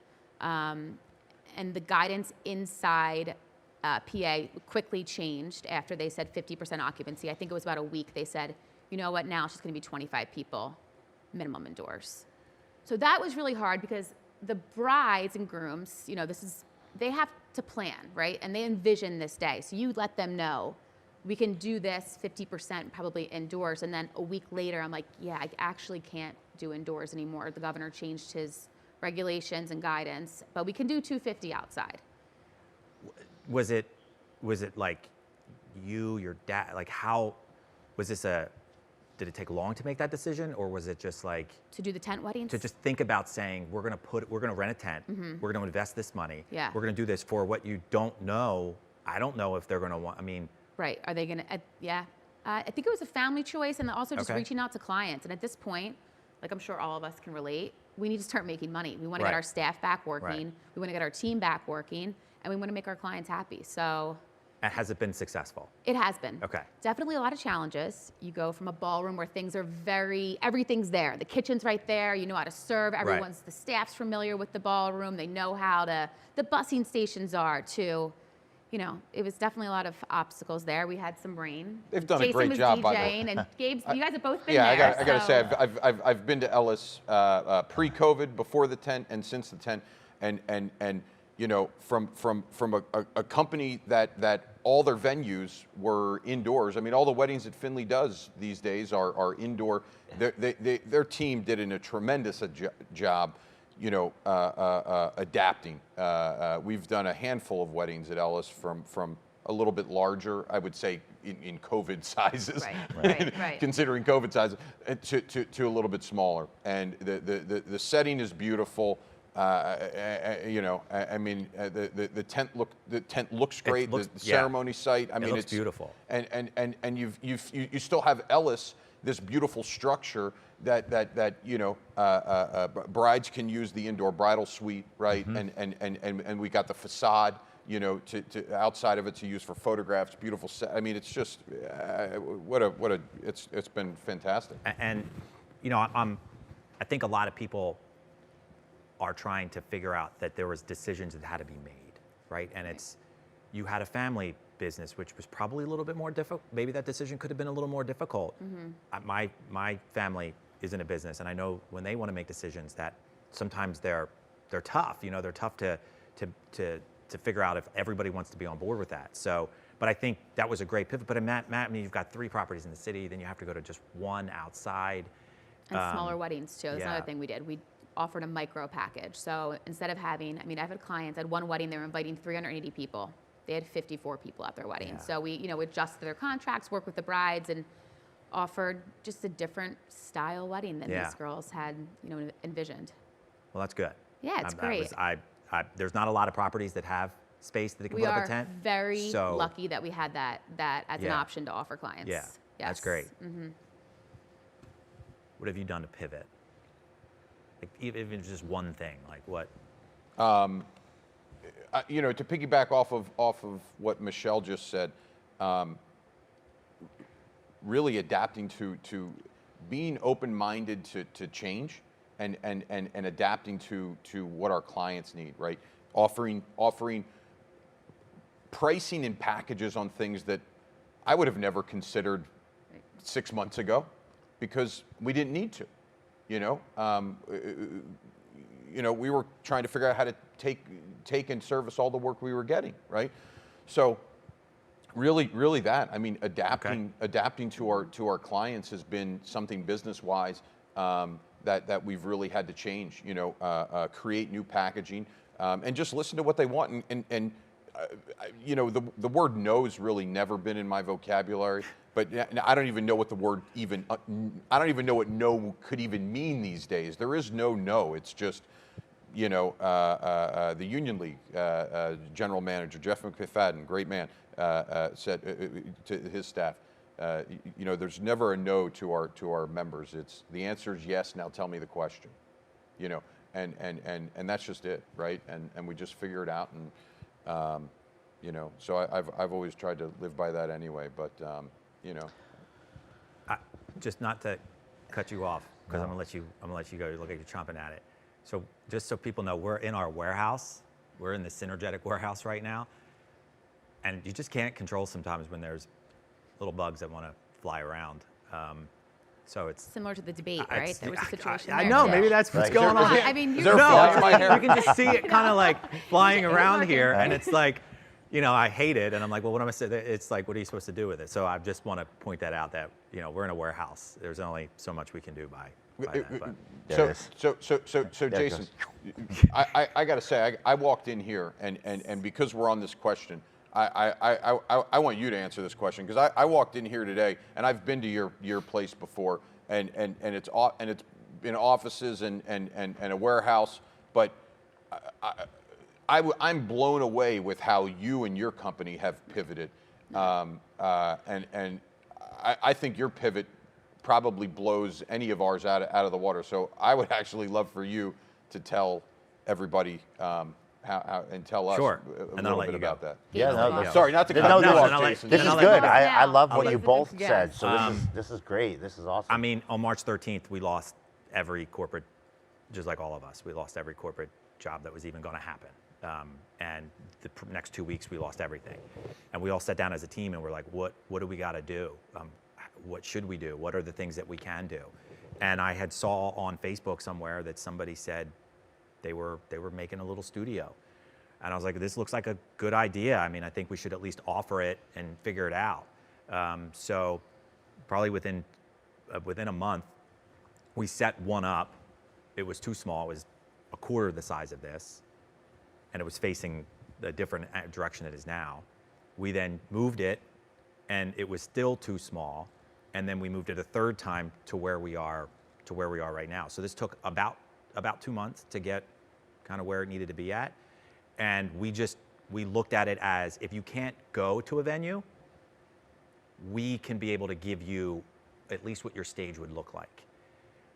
And the guidance inside PA quickly changed after they said 50% occupancy. I think it was about a week. They said, you know what, now it's just going to be 25 people minimum indoors. So that was really hard because the brides and grooms, they have to plan, right? And they envision this day. So you let them know, we can do this 50% probably indoors. And then a week later, I'm like, yeah, I actually can't do indoors anymore. The governor changed his regulations and guidance, but we can do 250 outside. Was it like your dad, like how, was this did it take long to make that decision, or was it just like to do the tent weddings? To just think about saying, we're gonna rent a tent, we're gonna invest this money, we're gonna do this for what you don't know. I don't know if they're gonna want, Right, are they gonna, yeah. I think it was a family choice and also just reaching out to clients. And at this point, like I'm sure all of us can relate, we need to start making money. We want to get our staff back working. We want to get our team back working, and we want to make our clients happy. So, and has it been successful? It has been. Okay. Definitely a lot of challenges. You go from a ballroom where things are everything's there. The kitchen's right there. You know how to serve. The staff's familiar with the ballroom. They know how the busing stations are too. It was definitely a lot of obstacles there. We had some rain. They've done Jason a great job, DJing, by the way. And Gabe, you guys have both been there. Yeah, I got to say, I've been to Ellis pre-COVID, before the tent, and since the tent, and from a company that all their venues were indoors. All the weddings that Finley does these days are indoor. Their team did a tremendous job. Adapting. We've done a handful of weddings at Ellis from a little bit larger, I would say, in COVID sizes, right. considering COVID sizes, to a little bit smaller. And the setting is beautiful. The tent looks great. The ceremony site. It looks beautiful. And you still have Ellis, this beautiful structure that brides can use the indoor bridal suite, right? And we got the facade, to outside of it to use for photographs. Beautiful set. It's just it's been fantastic. And I think a lot of people are trying to figure out that there was decisions that had to be made, right? And you had a family business, which was probably a little bit more difficult. Maybe that decision could have been a little more difficult. My family is in a business, and I know when they want to make decisions that sometimes they're tough. They're tough to figure out if everybody wants to be on board with that. So, but I think that was a great pivot. But Matt, you've got 3 properties in the city, then you have to go to just 1 outside. And smaller weddings too. That's another thing we did. We offered a micro package. So instead of having, I've had clients at one wedding, they were inviting 380 people. They had 54 people at their wedding. Yeah. So we, adjusted their contracts, worked with the brides, and offered just a different style wedding than these girls had, envisioned. Well, that's good. Yeah, it's great. There's not a lot of properties that have space that they can put up a tent. We are very lucky that we had that as an option to offer clients. Yeah, yes. That's great. What have you done to pivot? Like even just one thing, like what? To piggyback off of what Michelle just said, really adapting to being open-minded to change and adapting to what our clients need, right? Offering pricing and packages on things that I would have never considered 6 months ago because we didn't need to, you know? We were trying to figure out how to take and service all the work we were getting, right? So really that, I mean, adapting to our clients has been something business-wise that we've really had to change, create new packaging and just listen to what they want. And the word no's really never been in my vocabulary, but I don't even know what the word I don't even know what no could even mean these days. There is no, it's just, the Union League general manager, Jeff McFadden, great man, said to his staff, there's never a no to our members. It's the answer is yes. Now tell me the question, and that's just it, right? And we just figure it out, and so I've always tried to live by that anyway. But just not to cut you off because I'm gonna let you go. You look like you're chomping at it. So just so people know, we're in our warehouse. We're in the Synergetic warehouse right now. And you just can't control sometimes when there's little bugs that want to fly around. So it's similar to the debate, right? There was a situation I there, know, too. maybe that's what's Right. going on. I mean, Is there a fly in my hair? You can just see it kind of like flying around here, and it's like, I hate it, and I'm like, well, what am I saying? It's like, what are you supposed to do with it? So I just want to point that out that we're in a warehouse. There's only so much we can do by that. But. So Jason, I got to say, I walked in here, and because we're on this question, I want you to answer this question because I walked in here today, and I've been to your place before, and it's in offices and a warehouse, but I'm blown away with how you and your company have pivoted, and I think your pivot probably blows any of ours out of the water. So I would actually love for you to tell everybody how and tell us Sure. a And little I'll let bit you go. about that. Yeah, no, Sorry, not to cut No, you no, off, no, Jason. This is I'll good. let I you love know. what you I'll both let you said. guess. So this is great. This is awesome. I mean, on March 13th, we lost every corporate, just like all of us, we lost every corporate job that was even going to happen. And the next 2 weeks, we lost everything. And we all sat down as a team and we're like, what do we got to do? What should we do? What are the things that we can do? And I had saw on Facebook somewhere that somebody said they were making a little studio. And I was like, this looks like a good idea. I mean, I think we should at least offer it and figure it out. So probably within a month, we set one up. It was too small. It was a quarter the size of this. And it was facing the different direction it is now. We then moved it, and it was still too small. And then we moved it a third time to where we are right now. So this took about 2 months to get kind of where it needed to be at. And we looked at it as, if you can't go to a venue, we can be able to give you at least what your stage would look like.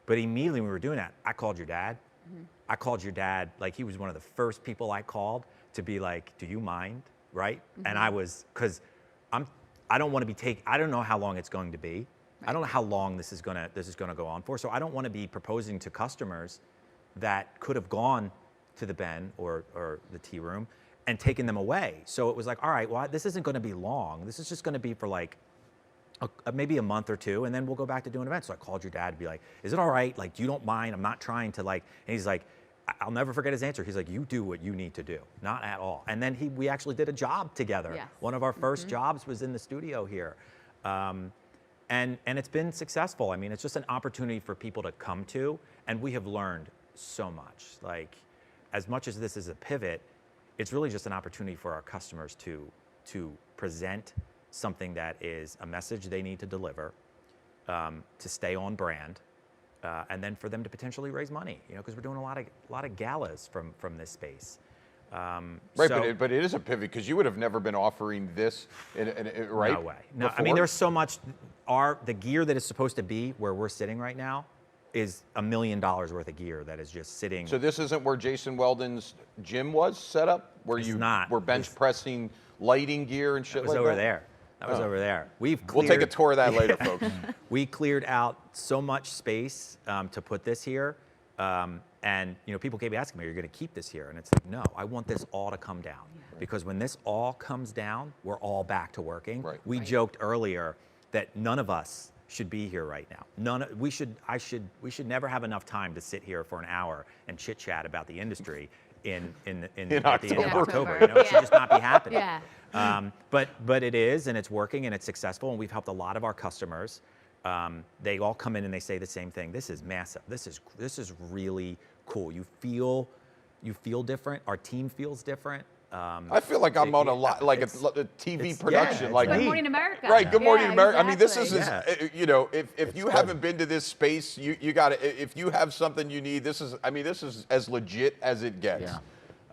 But immediately when we were doing that, I called your dad. Mm-hmm. I called your dad, like he was one of the first people I called to be like, do you mind, right? Mm-hmm. And I was, because I don't want to be I don't know how long it's going to be. Right. I don't know how long this is gonna go on for. So I don't want to be proposing to customers that could have gone to the Ben or the tea room and taken them away. So it was like, all right, well, this isn't going to be long. This is just going to be for like maybe a month or two, and then we'll go back to doing events. So I called your dad to be like, is it all right? Like, you don't mind? I'm not trying to like, and he's like, I'll never forget his answer. He's like, you do what you need to do, not at all. And then we actually did a job together. Yes. One of our first jobs was in the studio here. And it's been successful. I mean, it's just an opportunity for people to come to, and we have learned so much. Like, as much as this is a pivot, it's really just an opportunity for our customers to present something that is a message they need to deliver, to stay on brand, and then for them to potentially raise money. Because we're doing a lot of galas from this space. Right, so, but it is a pivot because you would have never been offering this, right? No way. No, before? I mean, there's so much. The gear that is supposed to be where we're sitting right now is $1 million worth of gear that is just sitting. So this isn't where Jason Weldon's gym was set up, where It's you not. were bench pressing lighting gear and shit like that? It was over there. That was over there. We'll We'll take a tour of that later, folks. We cleared out so much space to put this here. And people keep asking me, are you going to keep this here? And it's like, no, I want this all to come down. Because when this all comes down, we're all back to working. Right. We joked earlier that none of us should be here right now. We should never have enough time to sit here for an hour and chit chat about the industry in at the end of October. It should just not be happening. Yeah. But it is, and it's working, and it's successful, and we've helped a lot of our customers. They all come in and they say the same thing. This is massive. This is really cool. You feel different. Our team feels different. I feel like I'm on a TV production. like Good Morning America. Right, Good Morning America. Exactly. I mean, this is, if you haven't been to this space, you got to, if you have something you need, this is as legit as it gets. Yeah.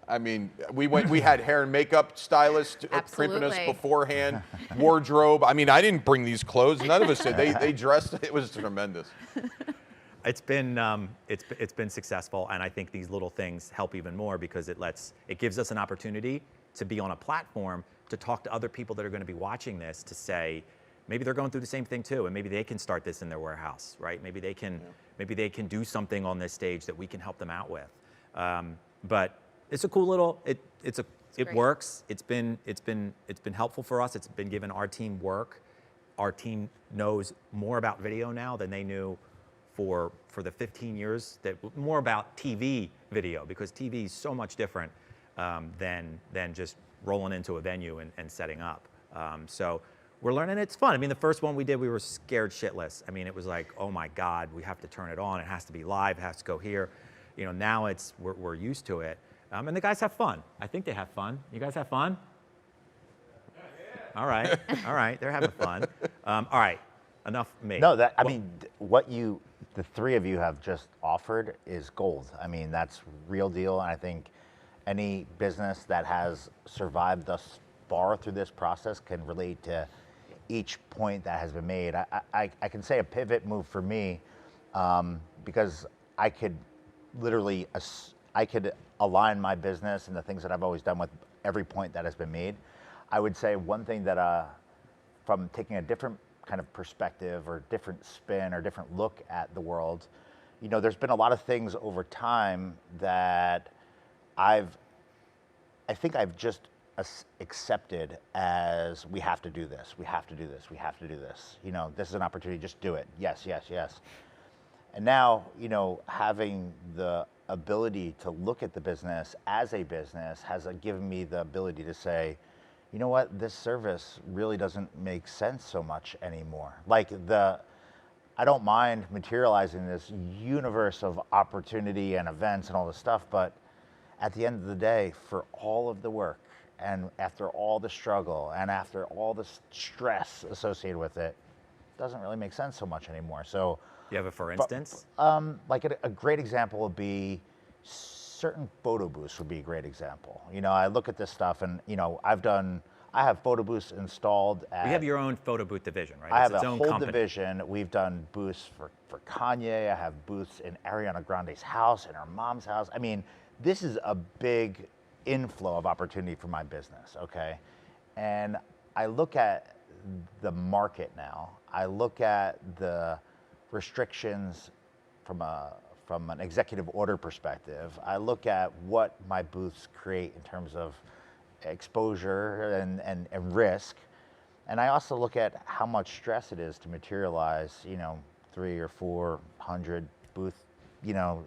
I mean, we had hair and makeup stylist primping us Absolutely. beforehand, wardrobe. I mean, I didn't bring these clothes. None of us did. They dressed. It was tremendous. It's been successful, and I think these little things help even more because it gives us an opportunity to be on a platform to talk to other people that are going to be watching this to say maybe they're going through the same thing too, and maybe they can start this in their warehouse, right? Maybe they can do something on this stage that we can help them out with. But it's a cool little. It great. works. It's been helpful for us. It's been giving our team work. Our team knows more about video now than they knew for the 15 years, more about TV video, because TV is so much different than just rolling into a venue and setting up. So we're learning. It's fun. I mean, the first one we did, we were scared shitless. I mean, it was like, oh my God, we have to turn it on. It has to be live. It has to go here. Now we're used to it. And the guys have fun. I think they have fun. You guys have fun? All right. All right. They're having fun. All right. Enough me. No, the three of you have just offered is gold. I mean, that's real deal. And I think any business that has survived thus far through this process can relate to each point that has been made. I can say a pivot move for me, because I could literally, align my business and the things that I've always done with every point that has been made. I would say one thing that, from taking a different kind of perspective or different spin or different look at the world, there's been a lot of things over time that I think I've just accepted as we have to do this, we have to do this, we have to do this. This is an opportunity, just do it. Yes, yes, yes. And now, having the ability to look at the business as a business has given me the ability to say, you know what, this service really doesn't make sense so much anymore. I don't mind materializing this universe of opportunity and events and all this stuff, but at the end of the day, for all of the work and after all the struggle and after all the stress associated with it, it doesn't really make sense so much anymore. So, you have a for instance? a great example would be certain photo booths would be a great example. I look at this stuff and, I have photo booths installed at... You have your own photo booth division, right? I have its a own whole company. division. We've done booths for Kanye. I have booths in Ariana Grande's house, in her mom's house. I mean, this is a big inflow of opportunity for my business, okay? And I look at the market now. I look at the restrictions from an executive order perspective. I look at what my booths create in terms of exposure and risk. And I also look at how much stress it is to materialize, 300 or 400 booths,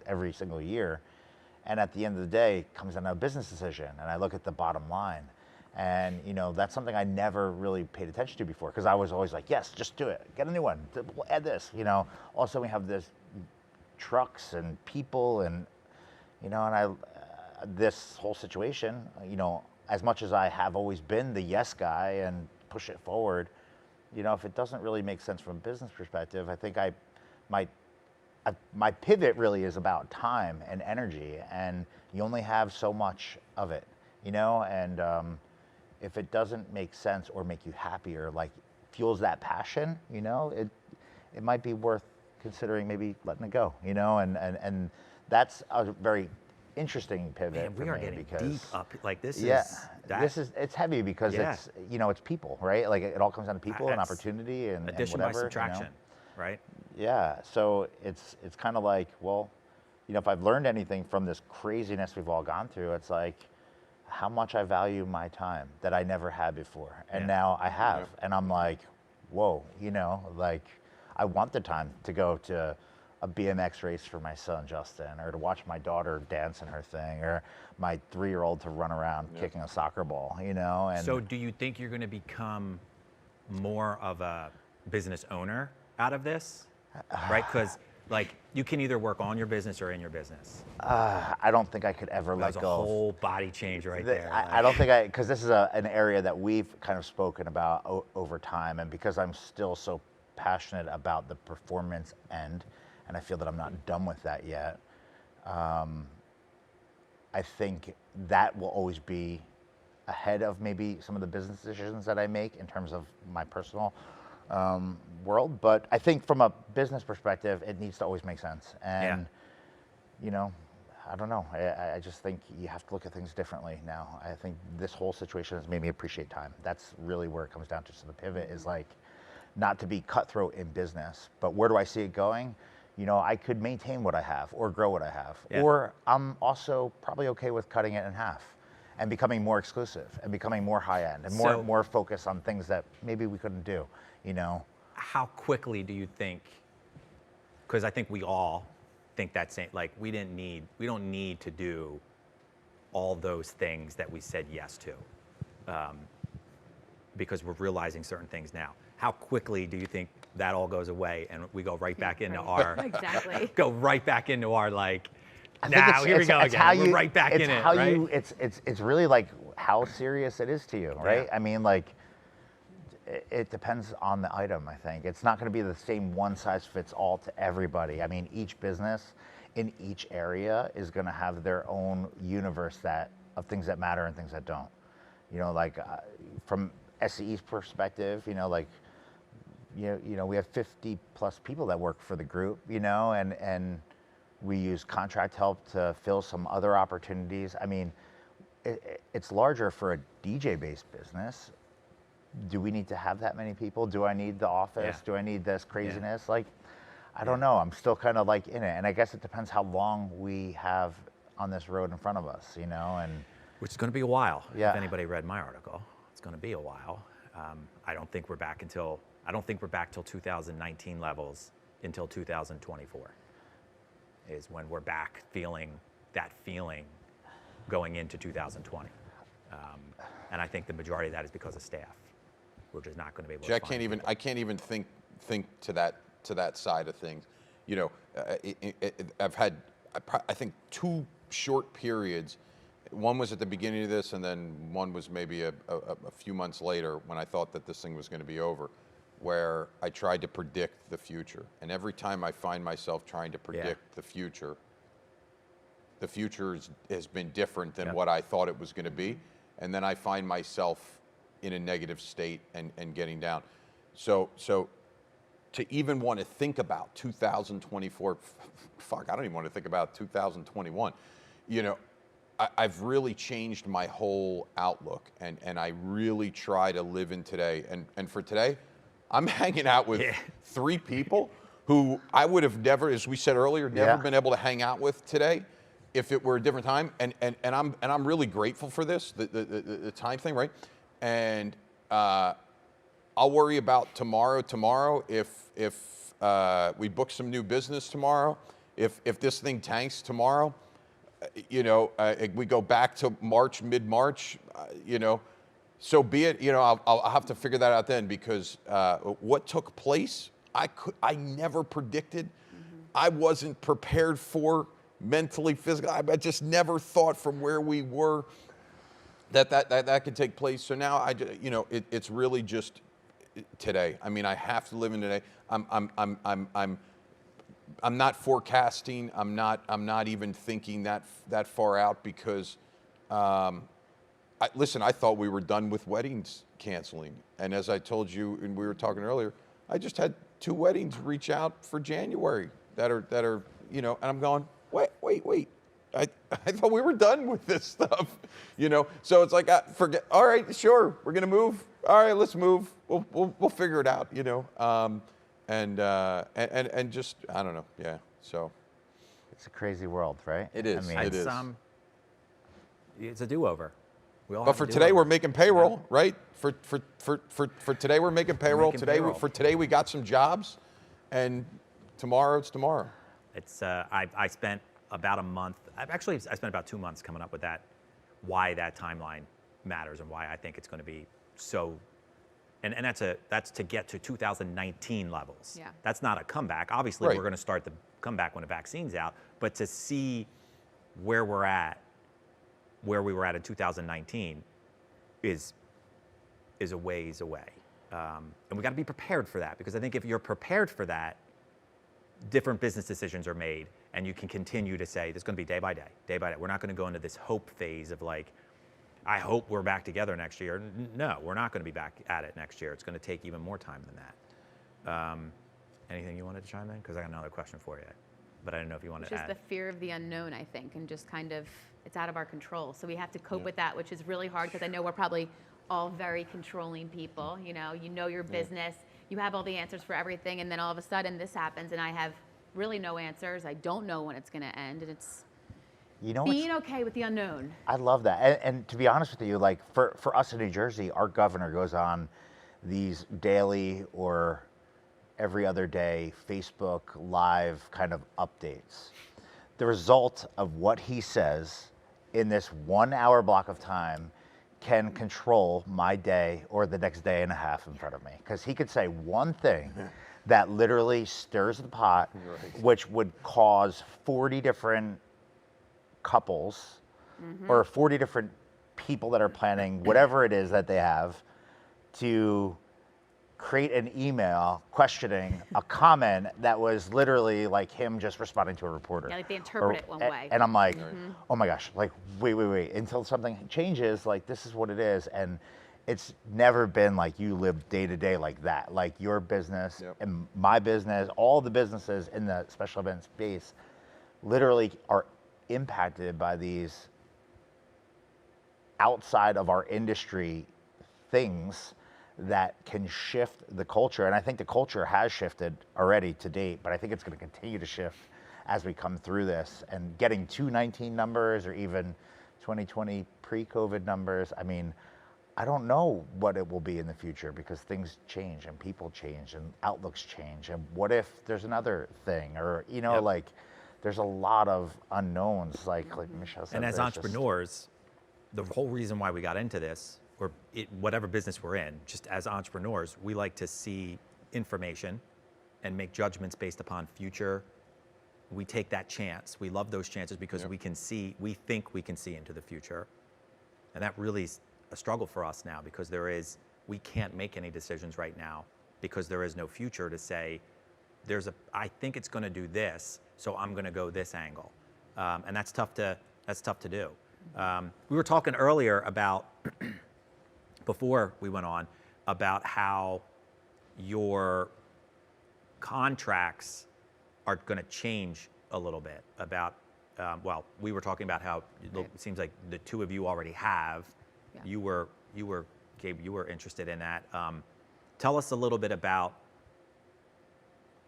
every single year. And at the end of the day, it comes down to a business decision. And I look at the bottom line. And, that's something I never really paid attention to before, because I was always like, yes, just do it. Get a new one. We'll add this, Also, we have this trucks and people and, this whole situation, as much as I have always been the yes guy and push it forward, if it doesn't really make sense from a business perspective, I think my pivot really is about time and energy, and you only have so much of it, and if it doesn't make sense or make you happier, fuels that passion, it might be worth considering maybe letting it go, and that's a very interesting pivot Man, for we are me getting because deep up. Like this yeah, is that it's heavy because Yeah. it's it's people, right? Like it all comes down to people and That's opportunity and addition whatever. by subtraction, right? Yeah, so it's kind of like, well, if I've learned anything from this craziness we've all gone through, it's like how much I value my time that I never had before, and Yeah. now I have, and I'm like, whoa, like I want the time to go to a BMX race for my son Justin, or to watch my daughter dance in her thing, or my 3-year-old to run around kicking a soccer ball, and So do you think you're going to become more of a business owner out of this? Right? Because like you can either work on your business or in your business. I don't think I could ever That's let a go. whole body change right there. I don't think because this is an area that we've kind of spoken about over time, and because I'm still so passionate about the performance end, and I feel that I'm not done with that yet. I think that will always be ahead of maybe some of the business decisions that I make in terms of my personal world. But I think from a business perspective, it needs to always make sense. And, I don't know. I just think you have to look at things differently now. I think this whole situation has made me appreciate time. That's really where it comes down to. So the pivot is like not to be cutthroat in business, but where do I see it going? I could maintain what I have or grow what I have. Yeah. Or I'm also probably okay with cutting it in half and becoming more exclusive and becoming more high end and So- more focused on things that maybe we couldn't do, How quickly do you think? Because I think we all think that same. Like we don't need to do all those things that we said yes to, because we're realizing certain things now. How quickly do you think that all goes away and we go right back into our Exactly. go right back into our like? I think Now here we go it's again. how We're right back it's in it, how right? It's really like how serious it is to you, right? Yeah. I mean, like it depends on the item. I think it's not going to be the same one size fits all to everybody. I mean, each business in each area is going to have their own universe of things that matter and things that don't. From SCE's perspective, we have 50 plus people that work for the group, and we use contract help to fill some other opportunities. I mean, it's larger for a DJ-based business. Do we need to have that many people? Do I need the office? Yeah. Do I need this craziness? Like, I don't know. I'm still kind of like in it. And I guess it depends how long we have on this road in front of us, and Which is going to be a while. Yeah. If anybody read my article, it's going to be a while. I don't think we're back till 2019 levels until 2024 is when we're back feeling that feeling going into 2020. And I think the majority of that is because of staff. We're just not going to be able to I find people. I can't even think to that side of things. I've had I think 2 short periods. One was at the beginning of this, and then one was maybe a few months later when I thought that this thing was going to be over, where I tried to predict the future. And every time I find myself trying to predict the future has been different than what I thought it was going to be. And then I find myself in a negative state and getting down. So to even want to think about 2024, I don't even want to think about 2021. I've really changed my whole outlook, and I really try to live in today. And for today, I'm hanging out with 3 people who I would have never, as we said earlier, never been able to hang out with today if it were a different time. And I'm really grateful for this, the time thing, right? And I'll worry about tomorrow if we book some new business tomorrow, if this thing tanks tomorrow. We go back to mid-March, so be it. I'll have to figure that out then, because what took place, I never predicted. Mm-hmm. I wasn't prepared for mentally, physically. I just never thought from where we were that could take place. So now it's really just today. I mean, I have to live in today. I'm not forecasting. I'm not even thinking that far out, because, listen, I thought we were done with weddings canceling, and as I told you, and we were talking earlier, I just had 2 weddings reach out for January that are, and I'm going, wait. I thought we were done with this stuff, you know? So it's like, forget, all right, sure, we're gonna move. All right, let's move. We'll figure it out, you know? And just, I don't know, yeah, so. It's a crazy world, right? It is. I mean, It is. It's a do-over. We all But have for a today, do-over. we're making payroll, right? For today, we're making payroll. making payroll. For today, we got some jobs, and tomorrow, it's tomorrow. It's I spent about a month. I spent about 2 months coming up with that, why that timeline matters and why I think it's going to be so. And that's to get to 2019 levels. Yeah. That's not a comeback. Obviously, Right. we're going to start the comeback when the vaccine's out. But to see where we were at in 2019 is a ways away. And we got to be prepared for that, because I think if you're prepared for that, different business decisions are made, and you can continue to say, there's going to be day by day, day by day. We're not going to go into this hope phase of like, I hope we're back together next year. No, we're not going to be back at it next year. It's going to take even more time than that. Anything you wanted to chime in? Because I got another question for you, but I didn't know if you wanted It's to just add. the fear of the unknown, I think, and just kind of, it's out of our control. So we have to cope with that, which is really hard, because I know we're probably all very controlling people. You know your business, you have all the answers for everything, and then all of a sudden this happens, and I have really no answers. I don't know when it's going to end, and it's you know, what's- being okay with the unknown. I love that. And to be honest with you, like for us in New Jersey, our governor goes on these daily or every other day Facebook Live kind of updates. The result of what he says in this 1 hour block of time can control my day or the next day and a half in front of me. Because he could say one thing that literally stirs the pot, which would cause 40 different couples or 40 different people that are planning whatever it is that they have to create an email questioning a comment that was literally like him just responding to a reporter. Yeah, like they interpret it one way. And I'm like, oh my gosh, like wait, until something changes, like this is what it is. And it's never been like you live day to day like that. Like your business and my business, all the businesses in the special event space literally are impacted by these outside of our industry things that can shift the culture. And I think the culture has shifted already to date, but I think it's going to continue to shift as we come through this. And getting to 19 numbers or even 2020 pre-COVID numbers, I mean, I don't know what it will be in the future, because things change and people change and outlooks change. And what if there's another thing, or, you know, like there's a lot of unknowns, like Michelle said. And as there's just- entrepreneurs, the whole reason why we got into this, or whatever business we're in, just as entrepreneurs, we like to see information and make judgments based upon future. We take that chance. We love those chances because we think we can see into the future. And that really is a struggle for us now, because we can't make any decisions right now because there is no future to say, I think it's going to do this, so I'm going to go this angle. And that's tough to do. We were talking earlier about, before we went on, about how your contracts are going to change a little bit. About, we were talking about how it seems like the two of you already have. Yeah. You were, Gabe, you were interested in that. Tell us a little bit about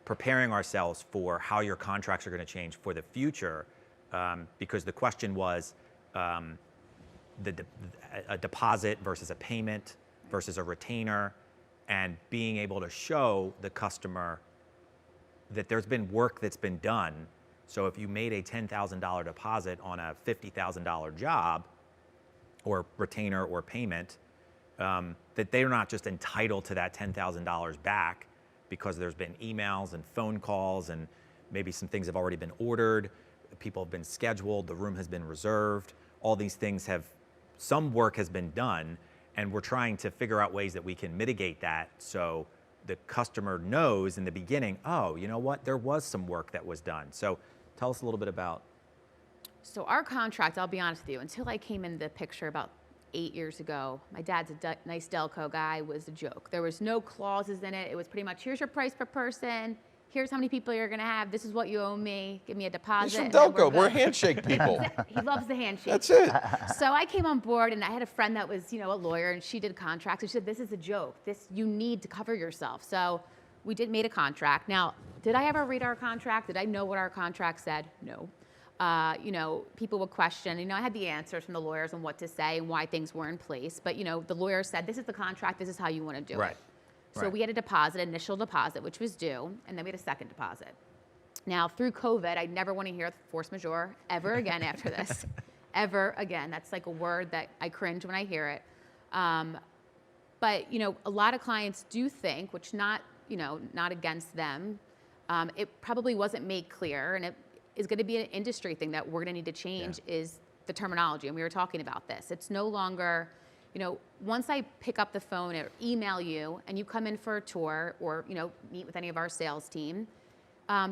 preparing ourselves for how your contracts are going to change for the future, because the question was a deposit versus a payment versus a retainer, and being able to show the customer that there's been work that's been done. So if you made a $10,000 deposit on a $50,000 job, or retainer or payment, that they're not just entitled to that $10,000 back because there's been emails and phone calls, and maybe some things have already been ordered, people have been scheduled, the room has been reserved, all these things some work has been done, and we're trying to figure out ways that we can mitigate that so the customer knows in the beginning, oh, you know what, there was some work that was done. So tell us a little bit about. So our contract, I'll be honest with you, until I came in the picture about 8 years ago, my dad's a nice Delco guy, was a joke. There was no clauses in it. It was pretty much, here's your price per person, here's how many people you're gonna have. This is what you owe me. Give me a deposit. He's from and then Delco. We're good." handshake people. He loves the handshake. That's it. So I came on board, and I had a friend that was, a lawyer, and she did contracts. And she said, "This is a joke. You need to cover yourself." So we made a contract. Now, did I ever read our contract? Did I know what our contract said? No. People would question. I had the answers from the lawyers on what to say and why things were in place. But the lawyer said, "This is the contract. This is how you want to do Right. it." So we had a deposit, initial deposit, which was due, and then we had a second deposit. Now, through COVID, I never want to hear force majeure ever again after this. Ever again. That's like a word that I cringe when I hear it. But a lot of clients do think, which not against them, it probably wasn't made clear, and it is going to be an industry thing that we're going to need to change is the terminology. And we were talking about this. It's no longer, once I pick up the phone or email you and you come in for a tour or, meet with any of our sales team,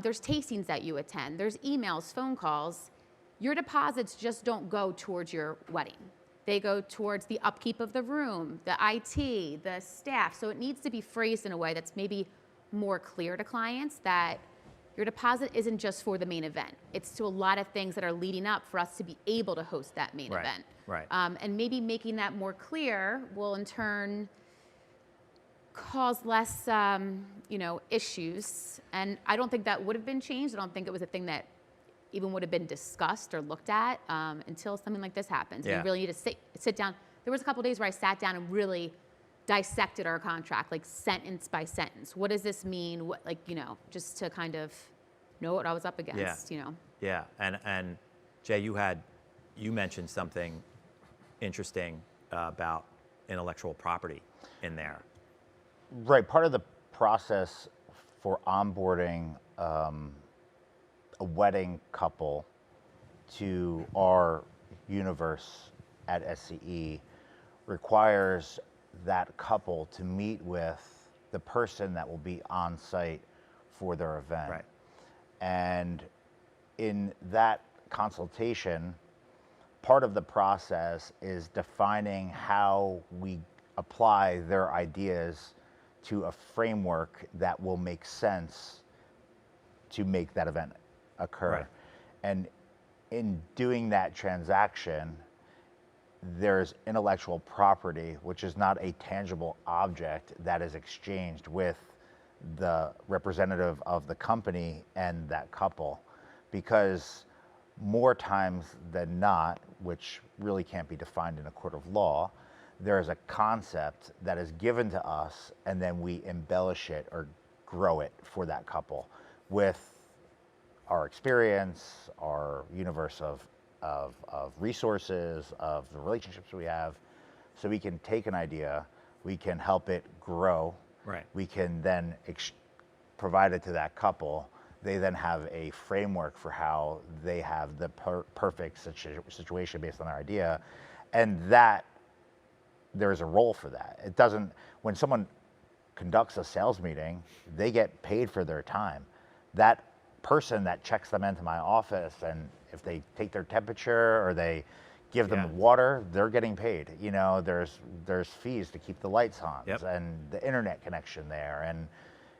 there's tastings that you attend, there's emails, phone calls. Your deposits just don't go towards your wedding. They go towards the upkeep of the room, the IT, the staff. So it needs to be phrased in a way that's maybe more clear to clients that your deposit isn't just for the main event. It's to a lot of things that are leading up for us to be able to host that main event. Right. And maybe making that more clear will in turn cause less, issues. And I don't think that would have been changed. I don't think it was a thing that even would have been discussed or looked at until something like this happens. Yeah. You really need to sit down. There was a couple of days where I sat down and really dissected our contract, like sentence by sentence. What does this mean? What, just to kind of know what I was up against, Yeah, and Jay, you mentioned something interesting about intellectual property in there. Right. Part of the process for onboarding a wedding couple to our universe at SCE requires that couple to meet with the person that will be on site for their event. Right. And in that consultation, part of the process is defining how we apply their ideas to a framework that will make sense to make that event occur. Right. And in doing that transaction, there's intellectual property, which is not a tangible object that is exchanged with the representative of the company and that couple. Because more times than not, which really can't be defined in a court of law, there is a concept that is given to us and then we embellish it or grow it for that couple with our experience, our universe of resources, of the relationships we have. So we can take an idea, we can help it grow. Right. We can then provide it to that couple. They then have a framework for how they have the perfect situation based on their idea. And that there's a role for that. It doesn't, when someone conducts a sales meeting, they get paid for their time. That person that checks them into my office, and if they take their temperature or they give them water, they're getting paid. There's fees to keep the lights on and the internet connection there, and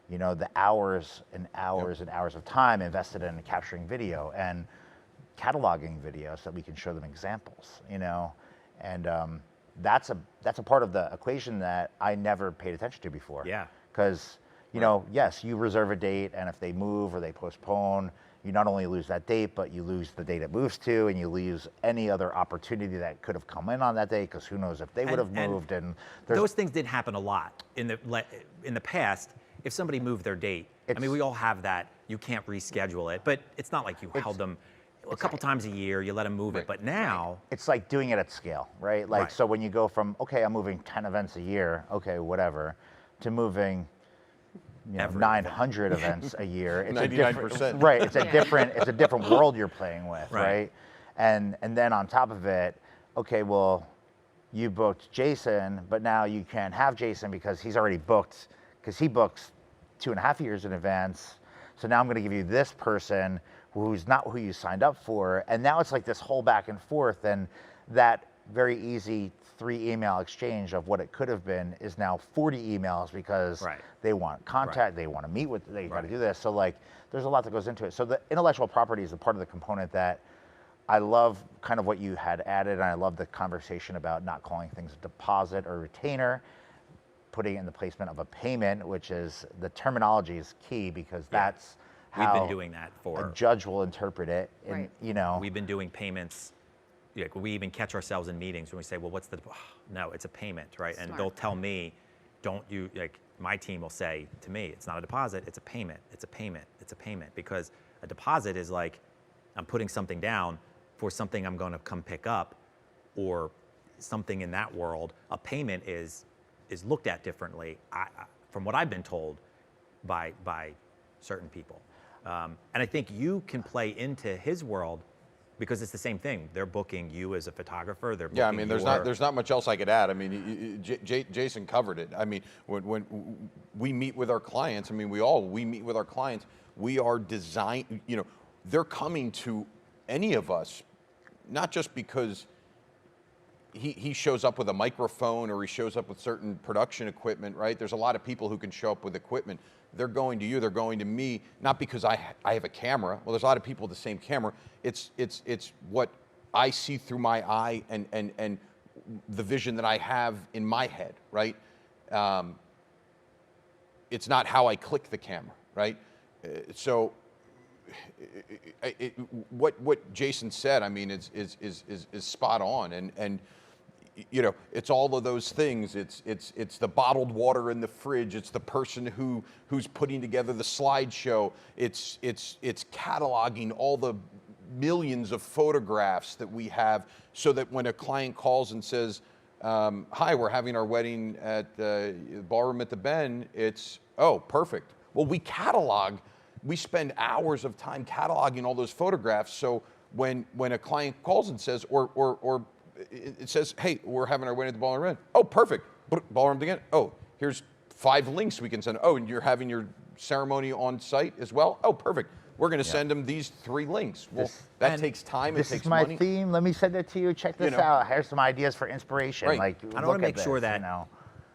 the hours and hours and hours of time invested in capturing video and cataloging video so that we can show them examples. And that's a part of the equation that I never paid attention to before. Yeah. Because yes, you reserve a date, and if they move or they postpone, you not only lose that date, but you lose the date it moves to, and you lose any other opportunity that could have come in on that day, because who knows if they would have moved. And those things did happen a lot in the past. If somebody moved their date, we all have that. You can't reschedule it, but it's not like you held them a couple times a year. You let them move it, but now it's like doing it at scale, right? So when you go from I'm moving 10 events a year, whatever, to moving 900 events a year. It's 99%. Right. It's a different world you're playing with, right? And then on top of it, you booked Jason, but now you can't have Jason because he's already booked, because he books 2.5 years in advance. So now I'm going to give you this person who's not who you signed up for. And now it's like this whole back and forth, and that very easy 3 email exchange of what it could have been is now 40 emails because Right. they want contact, they want to meet with, they got to do this. So like, there's a lot that goes into it. So the intellectual property is a part of the component that I love kind of what you had added, and I love the conversation about not calling things a deposit or retainer, putting it in the placement of a payment, which is, the terminology is key because that's We've how been doing that for a judge will interpret it. And, Right. you know, We've been doing payments. Like we even catch ourselves in meetings when we say, well, what's the, no, it's a payment, right? And Smart. they'll tell me, don't you, like my team will say to me, it's not a deposit, it's a payment, it's a payment, it's a payment. Because a deposit is like, I'm putting something down for something I'm going to come pick up or something in that world. A payment is looked at differently, from what I've been told by certain people. And I think you can play into his world because it's the same thing. They're booking you as a photographer. They're booking Yeah, I mean, there's your- not much else I could add. I mean, Jason covered it. I mean, when we meet with our clients, I mean, we meet with our clients. We are design. You know, they're coming to any of us, not just because he shows up with a microphone or he shows up with certain production equipment, right? There's a lot of people who can show up with equipment. They're going to you, they're going to me, not because I have a camera. Well, there's a lot of people with the same camera. It's what I see through my eye and the vision that I have in my head, right? It's not how I click the camera, right? So what Jason said, I mean, is spot on, and you know, it's all of those things. It's the bottled water in the fridge. It's the person who's putting together the slideshow. It's cataloging all the millions of photographs that we have, so that when a client calls and says, "Hi, we're having our wedding at the ballroom at the Ben," it's, oh, perfect. Well, we spend hours of time cataloging all those photographs. So when a client calls and says, or it says, "Hey, we're having our wedding at the ballroom," oh, perfect. Ballroom again. Oh, here's 5 links we can send. Oh, and you're having your ceremony on site as well. Oh, perfect. We're going to send them these 3 links. Well, that takes time. It this takes is my money. theme. Let me send it to you. Check this out. Here's some ideas for inspiration. Right. Like, I look want to at make sure this, that you know.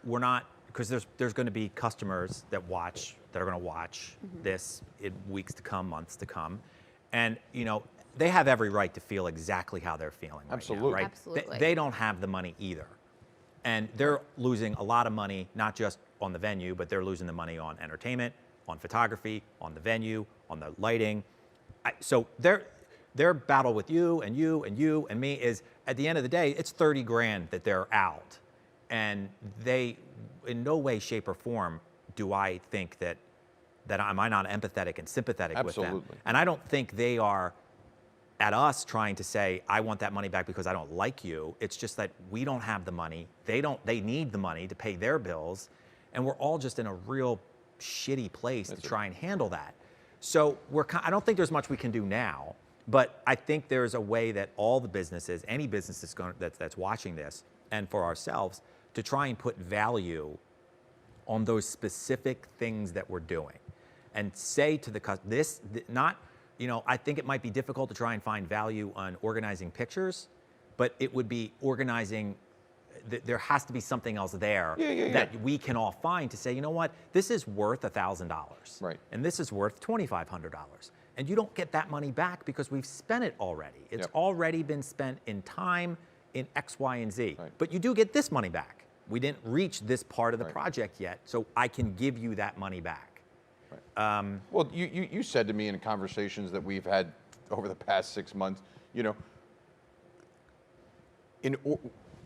we're not, because there's going to be customers that are going to watch this in weeks to come, months to come, and you know they have every right to feel exactly how they're feeling. Absolutely. Right now, right? Absolutely. They don't have the money either, and they're losing a lot of money, not just on the venue, but they're losing the money on entertainment, on photography, on the venue, on the lighting. So their battle with you and you and you and me is, at the end of the day, it's 30 grand that they're out. And they, in no way, shape, or form do I think that am I not empathetic and sympathetic with them. Absolutely. And I don't think they are at us trying to say, I want that money back because I don't like you. It's just that we don't have the money. They need the money to pay their bills. And we're all just in a real shitty place to try and handle that. So I don't think there's much we can do now, but I think there's a way that all the businesses, any business that's watching this, and for ourselves, to try and put value on those specific things that we're doing, and say to the customer, I think it might be difficult to try and find value on organizing pictures, but it would be organizing. There has to be something else there that we can all find to say, you know what, this is worth $1,000, Right. and this is worth $2,500, and you don't get that money back because we've spent it already. It's already been spent in time, in X, Y, and Z. Right. But you do get this money back. We didn't reach this part of the project yet, so I can give you that money back. Right. Well, you said to me in conversations that we've had over the past 6 months, you know,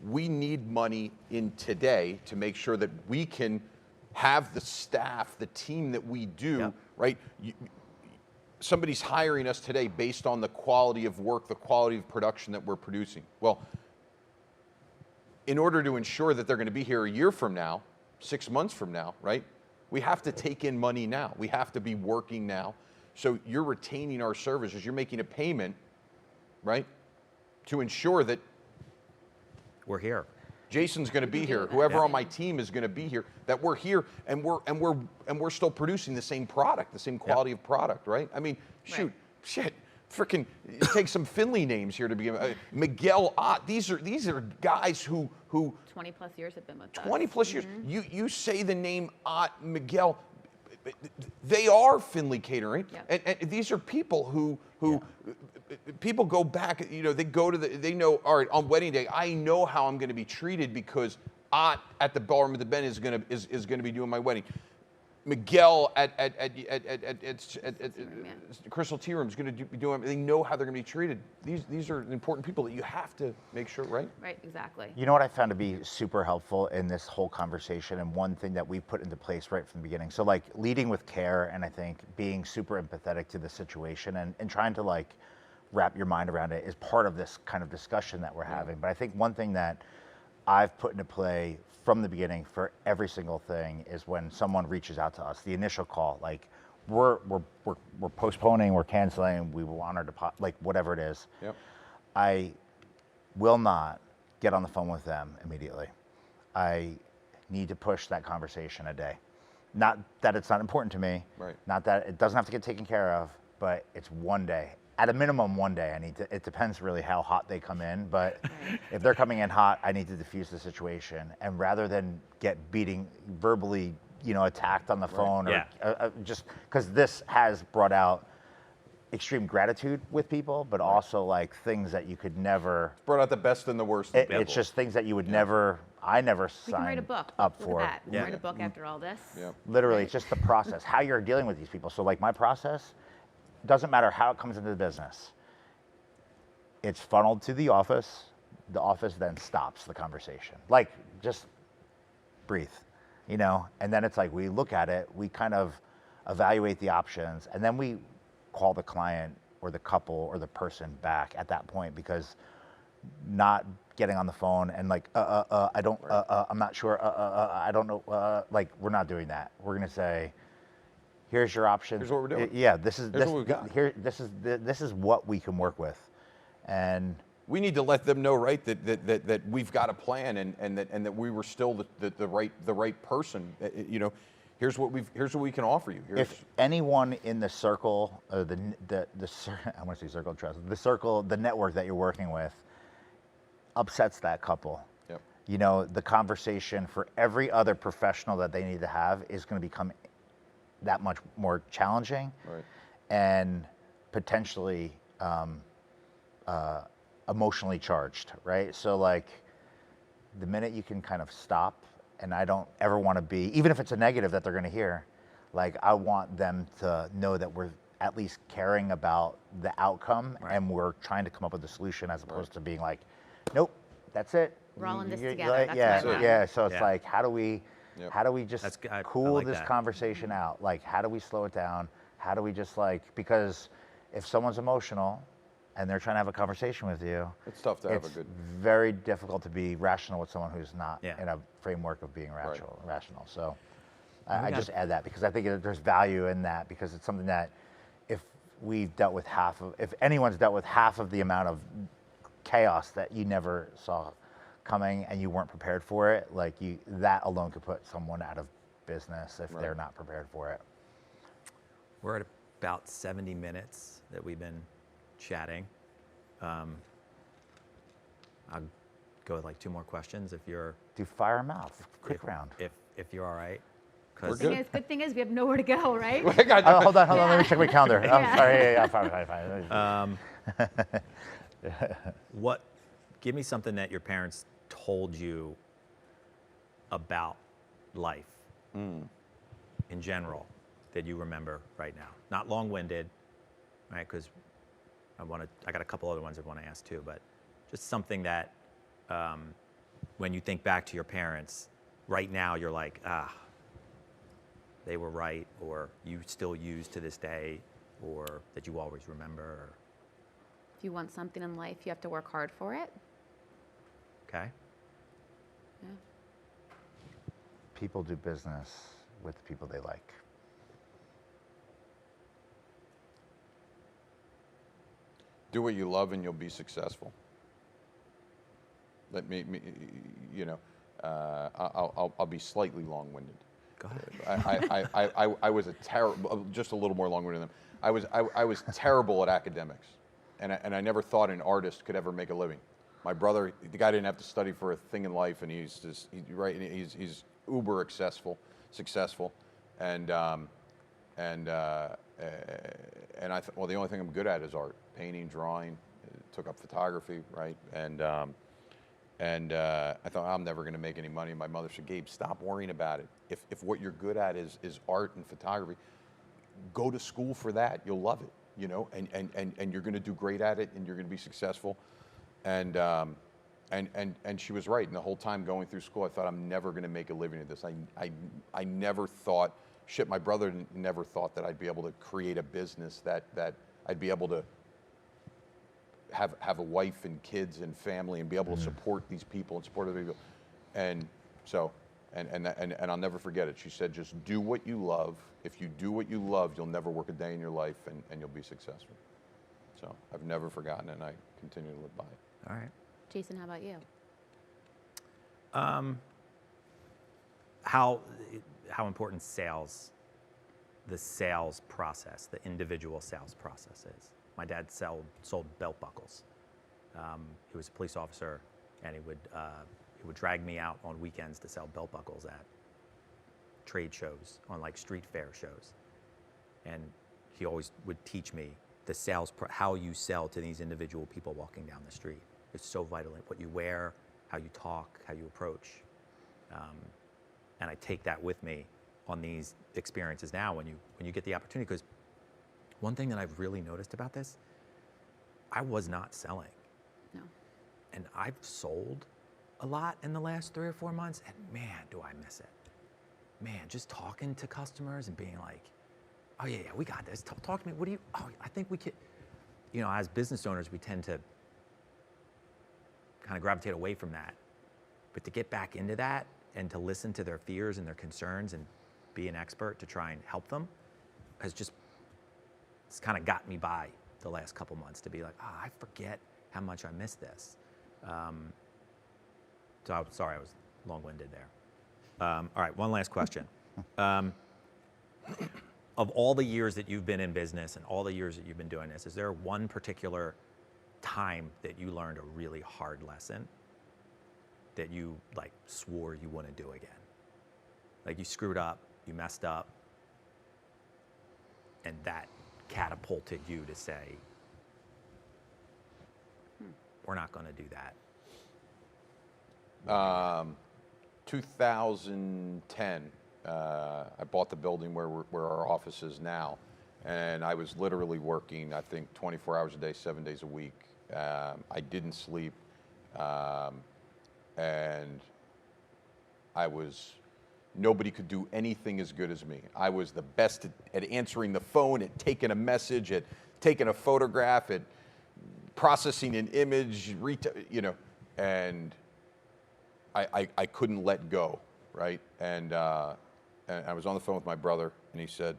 we need money in today to make sure that we can have the staff, the team that we do, right? Somebody's hiring us today based on the quality of work, the quality of production that we're producing. Well, in order to ensure that they're going to be here a year from now, 6 months from now, right? We have to take in money now. We have to be working now. So you're retaining our services. You're making a payment, right? To ensure that We're here. Jason's going to be here. Whoever on my team is going to be here. That we're here and we're still producing the same product, the same quality of product, right? I mean, shit. freaking take some Finley names here to begin. Miguel Ott. These are guys who 20 plus years have been with us. 20 plus years. You say the name Ott, Miguel. They are Finley Catering, Yep. and these are people who people go back. You know, they know. All right, on wedding day, I know how I'm going to be treated because Ott at the Ballroom of the Ben is going to be doing my wedding. Miguel at Crystal Tea Room is going to be doing. They know how they're going to be treated. These are important people that you have to make sure, right? Right, exactly. You know what I found to be super helpful in this whole conversation, and one thing that we put into place right from the beginning. So like leading with care, and I think being super empathetic to the situation and trying to like wrap your mind around it is part of this kind of discussion that we're having. But I think one thing that I've put into play from the beginning for every single thing is when someone reaches out to us, the initial call, like we're postponing, we're canceling, we will honor deposit, like whatever it is. Yep. I will not get on the phone with them immediately. I need to push that conversation a day. Not that it's not important to me, Right. not that it doesn't have to get taken care of, but it's one day. At a minimum, one day. It depends really how hot they come in, but if they're coming in hot, I need to diffuse the situation. And rather than get verbally, attacked on the phone, or just because this has brought out extreme gratitude with people, but also like things that you could never. Brought out the best and the worst. in people. It's just things that you would never. I never We can write a signed book. up Look for. at that. We can write a book after all this. Yeah. Literally, it's just the process, how you're dealing with these people. So like my process, doesn't matter how it comes into the business. It's funneled to the office then stops the conversation. Like, just breathe, and then it's like we look at it, we kind of evaluate the options, and then we call the client or the couple or the person back at that point, because not getting on the phone and like, I don't, I'm not sure, I don't know, like, we're not doing that. We're gonna say, here's your option. Here's what we're doing. Yeah, this is Here's what we've got. This is what we can work with, and We need to let them know, right, that we've got a plan and that we were still the right person. Here's what we can offer you. if anyone in the circle, I want to say circle of trust, the network that you're working with, upsets that couple. Yep. The conversation for every other professional that they need to have is going to become that much more challenging, Right. and potentially emotionally charged, right? So like the minute you can kind of stop, and I don't ever want to be, even if it's a negative that they're going to hear, like I want them to know that we're at least caring about the outcome, and we're trying to come up with a solution, as opposed to being like, nope, that's it. We're all in this You're together. like, That's what I want. yeah. So it's Yeah. like, how do we just I cool like this that. conversation out? Like, how do we slow it down? How do we just because if someone's emotional and they're trying to have a conversation with you, It's tough to have a it's good. very difficult to be rational with someone who's not Yeah. in a framework of being rational. So Well, we I got- just add that because I think there's value in that, because it's something that if anyone's dealt with half of the amount of chaos that you never saw coming and you weren't prepared for it, that alone could put someone out of business if they're not prepared for it. We're at about 70 minutes that we've been chatting. I'll go with like 2 more questions if you're Do fire them out, quick round. if you're all right. We're 'Cause- good. Good thing is we have nowhere to go, right? I got Hold on, let me check my calendar. I'm Yeah. sorry, fine. Give me something that your parents told you about life in general that you remember right now. Not long-winded, right? Because I got a couple other ones I want to ask too, but just something that when you think back to your parents right now, you're like, they were right, or you still use to this day, or that you always remember. If you want something in life, you have to work hard for it. Okay. Yeah. People do business with the people they like. Do what you love and you'll be successful. I'll be slightly long-winded. Go ahead. I was a terrible, just a little more long-winded than them. I was terrible at academics, and I never thought an artist could ever make a living. My brother, the guy didn't have to study for a thing in life, and he's uber successful, and I thought, well, the only thing I'm good at is art, painting, drawing. Took up photography, right, and I thought, I'm never going to make any money. My mother said, Gabe, stop worrying about it. If what you're good at is art and photography, go to school for that. You'll love it, you know, and you're going to do great at it, and you're going to be successful. And she was right. And the whole time going through school, I thought, I'm never going to make a living at this. I never thought, my brother never thought that I'd be able to create a business that I'd be able to have a wife and kids and family and be able to support these people and support other people. And so, and I'll never forget it. She said, just do what you love. If you do what you love, you'll never work a day in your life, and you'll be successful. So I've never forgotten it, and I continue to live by it. All right. Jason, how about you? How important the sales process, the individual sales process is. My dad sold belt buckles. He was a police officer, and he would drag me out on weekends to sell belt buckles at trade shows, on like street fair shows. And he always would teach me the how you sell to these individual people walking down the street. It's so vital in what you wear, how you talk, how you approach. And I take that with me on these experiences now when you get the opportunity, because one thing that I've really noticed about this, I was not selling. No. And I've sold a lot in the last 3 or 4 months, and man, do I miss it. Man, just talking to customers and being like, oh yeah, we got this. Talk to me, I think we could, you know, as business owners, we tend to kind of gravitate away from that. But to get back into that and to listen to their fears and their concerns and be an expert to try and help them it's kind of got me by the last couple months to be like, I forget how much I miss this. So I'm sorry, I was long-winded there. All right, one last question. Of all the years that you've been in business and all the years that you've been doing this, is there one particular time that you learned a really hard lesson that you like swore you wouldn't do again? Like you screwed up, you messed up, and that catapulted you to say, we're not going to do that. 2010, I bought the building where our office is now, and I was literally working, I think, 24 hours a day, 7 days a week. I didn't sleep, and nobody could do anything as good as me. I was the best at answering the phone, at taking a message, at taking a photograph, at processing an image, and I couldn't let go, right? And I was on the phone with my brother, and he said,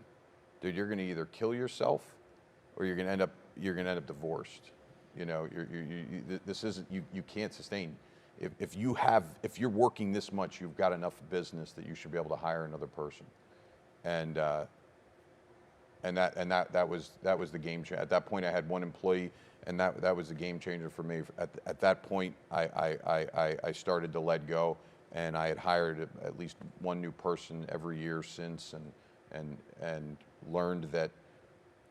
"Dude, you're going to either kill yourself, or you're going to end up divorced. You know, this isn't you can't sustain. If you're working this much, you've got enough business that you should be able to hire another person." And that was the game changer. At that point, I had one employee, and that was the game changer for me. At that point, I started to let go, and I had hired at least one new person every year since, and learned that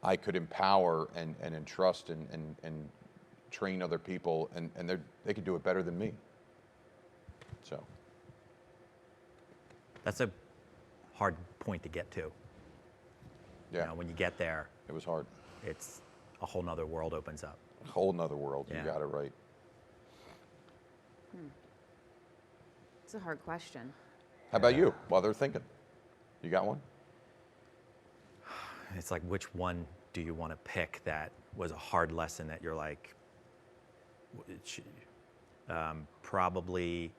I could empower and entrust and train other people, and they could do it better than me. So That's a hard point to get to. yeah, You know, when you get there, it was hard. it's a whole nother world opens up. A whole nother world. Yeah. You got it right. It's a hard question. How about you? While they're thinking, you got one? It's like, which one do you want to pick that was a hard lesson that you're like, probably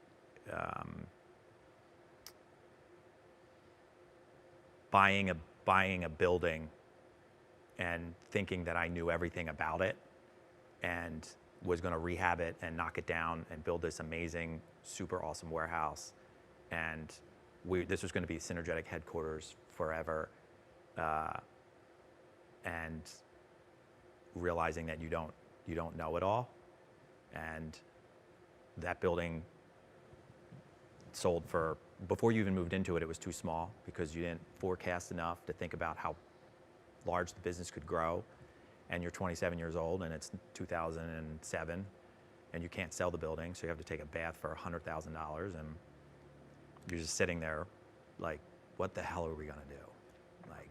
buying a building and thinking that I knew everything about it and was going to rehab it and knock it down and build this amazing, super awesome warehouse, and this was going to be Synergetic headquarters forever, and realizing that you don't know it all, and that building sold for, before you even moved into it, it was too small because you didn't forecast enough to think about how large the business could grow. And you're 27 years old and it's 2007 and you can't sell the building, so you have to take a bath for $100,000 and you're just sitting there like, what the hell are we gonna do? Like,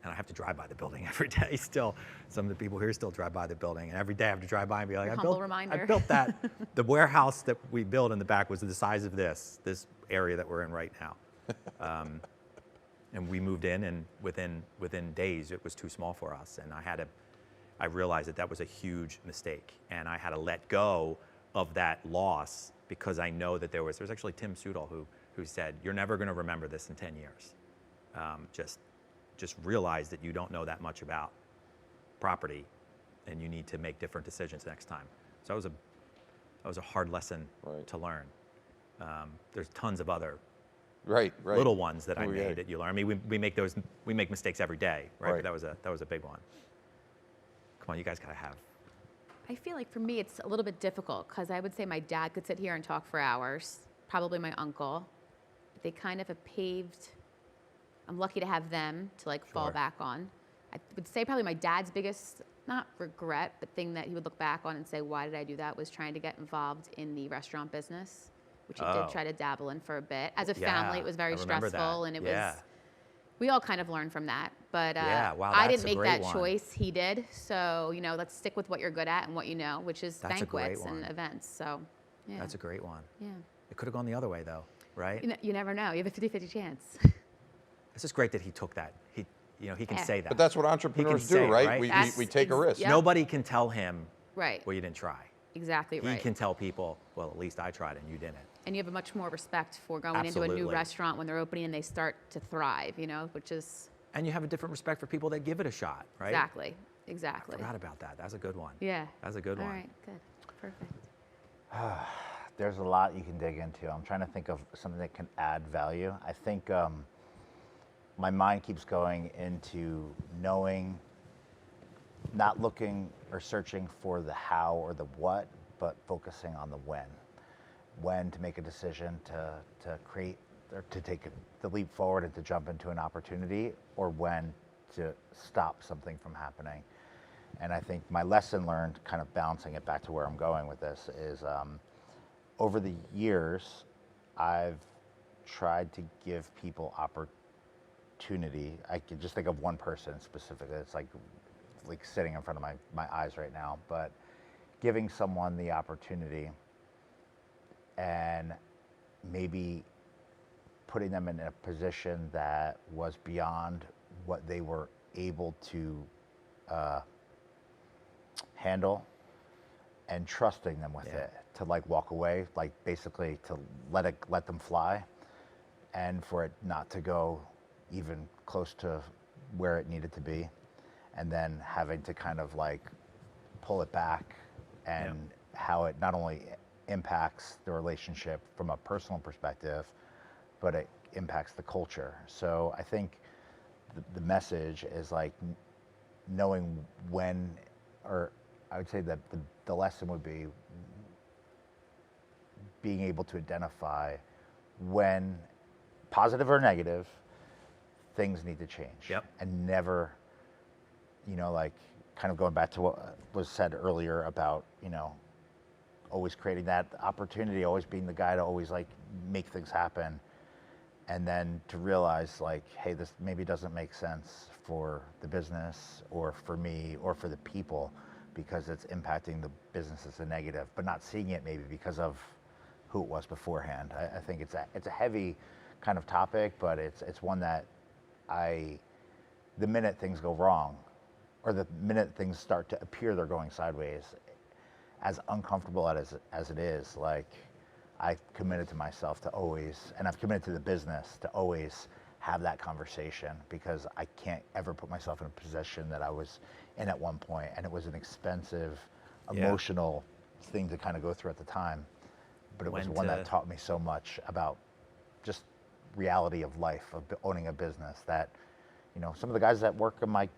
and I have to drive by the building every day still. Some of the people here still drive by the building, and every day I have to drive by and be like, I built that. The warehouse that we built in the back was the size of this area that we're in right now. And we moved in, and within days, it was too small for us. And I realized that was a huge mistake. And I had to let go of that loss because I know that there was actually Tim Sudol who said, you're never gonna remember this in 10 years. Just realize that you don't know that much about property and you need to make different decisions next time. So that was a hard lesson to learn. There's tons of other little ones that I made that you learn. I mean, we make mistakes every day, right? But that was a big one. Come on, you guys gotta have. I feel like for me, it's a little bit difficult because I would say my dad could sit here and talk for hours, probably my uncle. They kind of have paved, I'm lucky to have them to like fall back on. I would say probably my dad's biggest, not regret, but thing that he would look back on and say, why did I do that, was trying to get involved in the restaurant business, which he did try to dabble in for a bit. As a family, it was very stressful, and it was, we all kind of learned from that. But I didn't make that choice, he did. So, let's stick with what you're good at and what you know, which is banquets and events. So, yeah. That's a great one. Yeah. It could have gone the other way though, right? You never know. You have a 50-50 chance. It's just great that he took that. He can say that. But that's what entrepreneurs do, right? We take a risk. Yep. Nobody can tell him, well, you didn't try. Exactly right. He can tell people, well, at least I tried and you didn't. And you have a much more respect for going into a new restaurant when they're opening and they start to thrive, which is... And you have a different respect for people that give it a shot, right? Exactly. I forgot about that. That's a good one. Yeah. That's a good one. All right, good. Perfect. There's a lot you can dig into. I'm trying to think of something that can add value. I think my mind keeps going into knowing, not looking or searching for the how or the what, but focusing on the when. When to make a decision to create or to take the leap forward and to jump into an opportunity, or when to stop something from happening. And I think my lesson learned, kind of bouncing it back to where I'm going with this, is over the years, I've tried to give people opportunity. I can just think of one person specifically. It's like sitting in front of my eyes right now, but giving someone the opportunity and maybe putting them in a position that was beyond what they were able to handle, and trusting them with it to walk away, basically to let them fly, and for it not to go even close to where it needed to be, and then having to kind of pull it back, and how it not only impacts the relationship from a personal perspective, but it impacts the culture. So I think the message is knowing when, or I would say that the lesson would be being able to identify when, positive or negative, things need to change. And never, kind of going back to what was said earlier about, always creating that opportunity, always being the guy to always make things happen. And then to realize hey, this maybe doesn't make sense for the business or for me or for the people, because it's impacting the business as a negative, but not seeing it maybe because of who it was beforehand. I think it's a heavy kind of topic, but it's one that the minute things go wrong, or the minute things start to appear they're going sideways, as uncomfortable as it is, I've committed to myself to always, and I've committed to the business to always have that conversation, because I can't ever put myself in a position that I was in at one point, and it was an expensive, emotional thing to kind of go through at the time. But it was one that taught me so much about just reality of life of owning a business. That, you know, some of the guys that work on my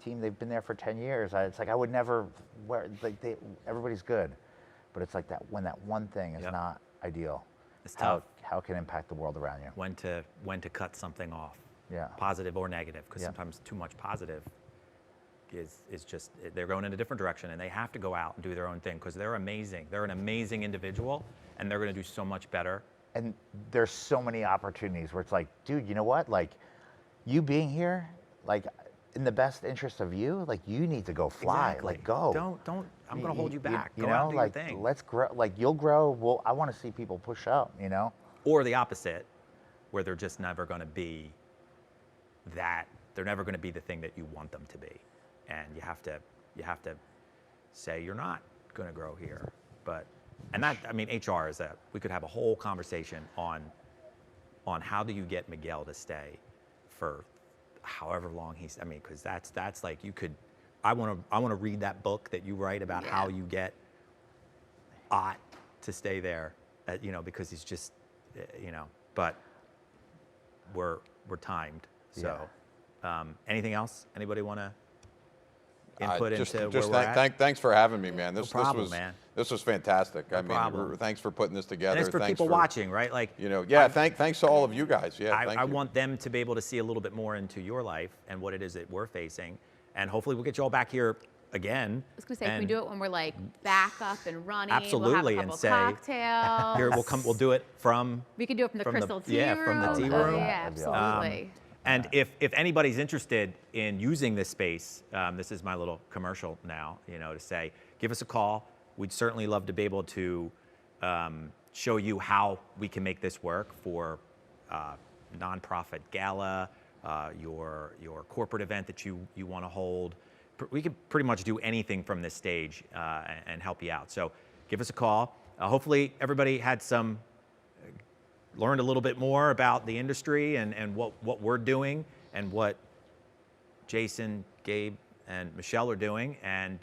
team, they've been there for 10 years. It's like I would never everybody's good, but it's like that when that one thing is not ideal, It's tough. How it can impact the world around you. When to cut something off, Yeah. positive or negative, because Yeah. sometimes too much positive is just, they're going in a different direction, and they have to go out and do their own thing because they're amazing. They're an amazing individual, and they're going to do so much better. And there's so many opportunities where it's like, dude, you know what? Like, you being here, like, in the best interest of you, like, you need to go fly. Exactly. Like, go. Don't. I'm going to hold you back. You Go know, out and do like, your thing. let's grow. Like, you'll grow. Well, I want to see people push up. You know. Or the opposite, where they're just never going to be that. They're never going to be the thing that you want them to be, and you have to say you're not going to grow here. But and that, I mean, HR is that we could have a whole conversation on how do you get Miguel to stay for however long he's. I mean, because that's like you could. I want to read that book that you write about how you get Ott to stay there. You know, because he's just, you know. But we're timed. So, anything else? Anybody want to input Just into where we're at? thanks for having me, man. No problem, man. This was fantastic. I mean, problem. thanks for putting this together. And it's for people watching, right? Like, You know, yeah. Thanks to all of you guys. Yeah, thank I you. want them to be able to see a little bit more into your life and what it is that we're facing, and hopefully we'll get you all back here again. I was gonna say, can we do it when we're like back up and running? Absolutely, We'll and have a say, couple cocktails. Here, we'll do it from. We can do it from the Crystal Tea Room. from the tea Oh, room. yeah, That'd be awesome. absolutely. And if anybody's interested in using this space, this is my little commercial now, you know, to say, give us a call. We'd certainly love to be able to show you how we can make this work for nonprofit gala, your corporate event that you want to hold. We can pretty much do anything from this stage and help you out. So give us a call. Hopefully everybody had learned a little bit more about the industry and what we're doing and what Jason, Gabe, and Michelle are doing. And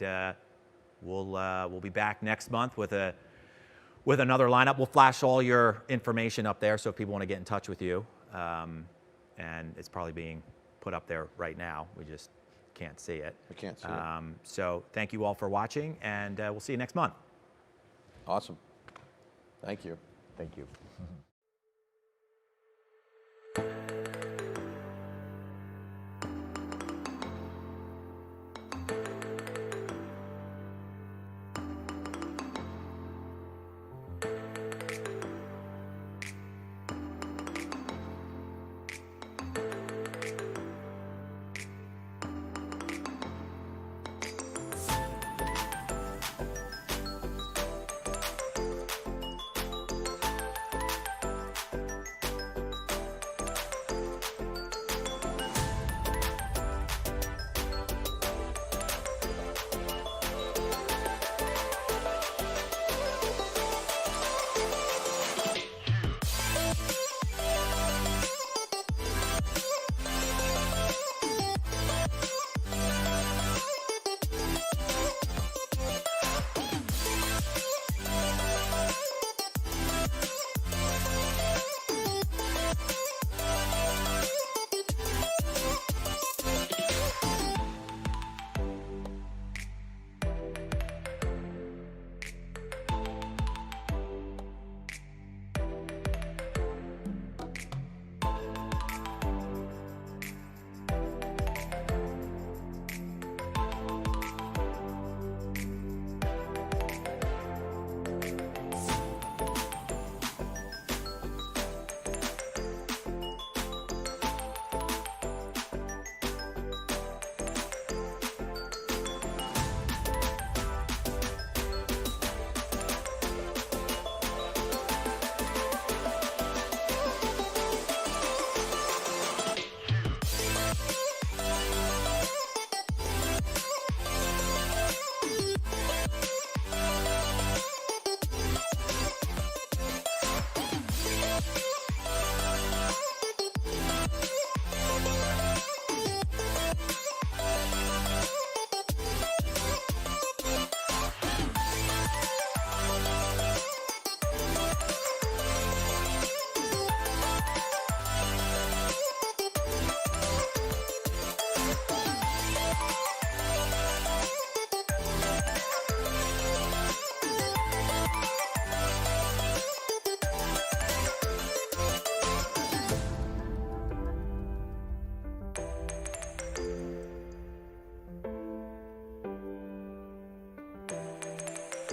we'll be back next month with another lineup. We'll flash all your information up there so if people want to get in touch with you. And it's probably being put up there right now. We just can't see it. I can't see it. So thank you all for watching, and we'll see you next month. Awesome. Thank you. Thank you.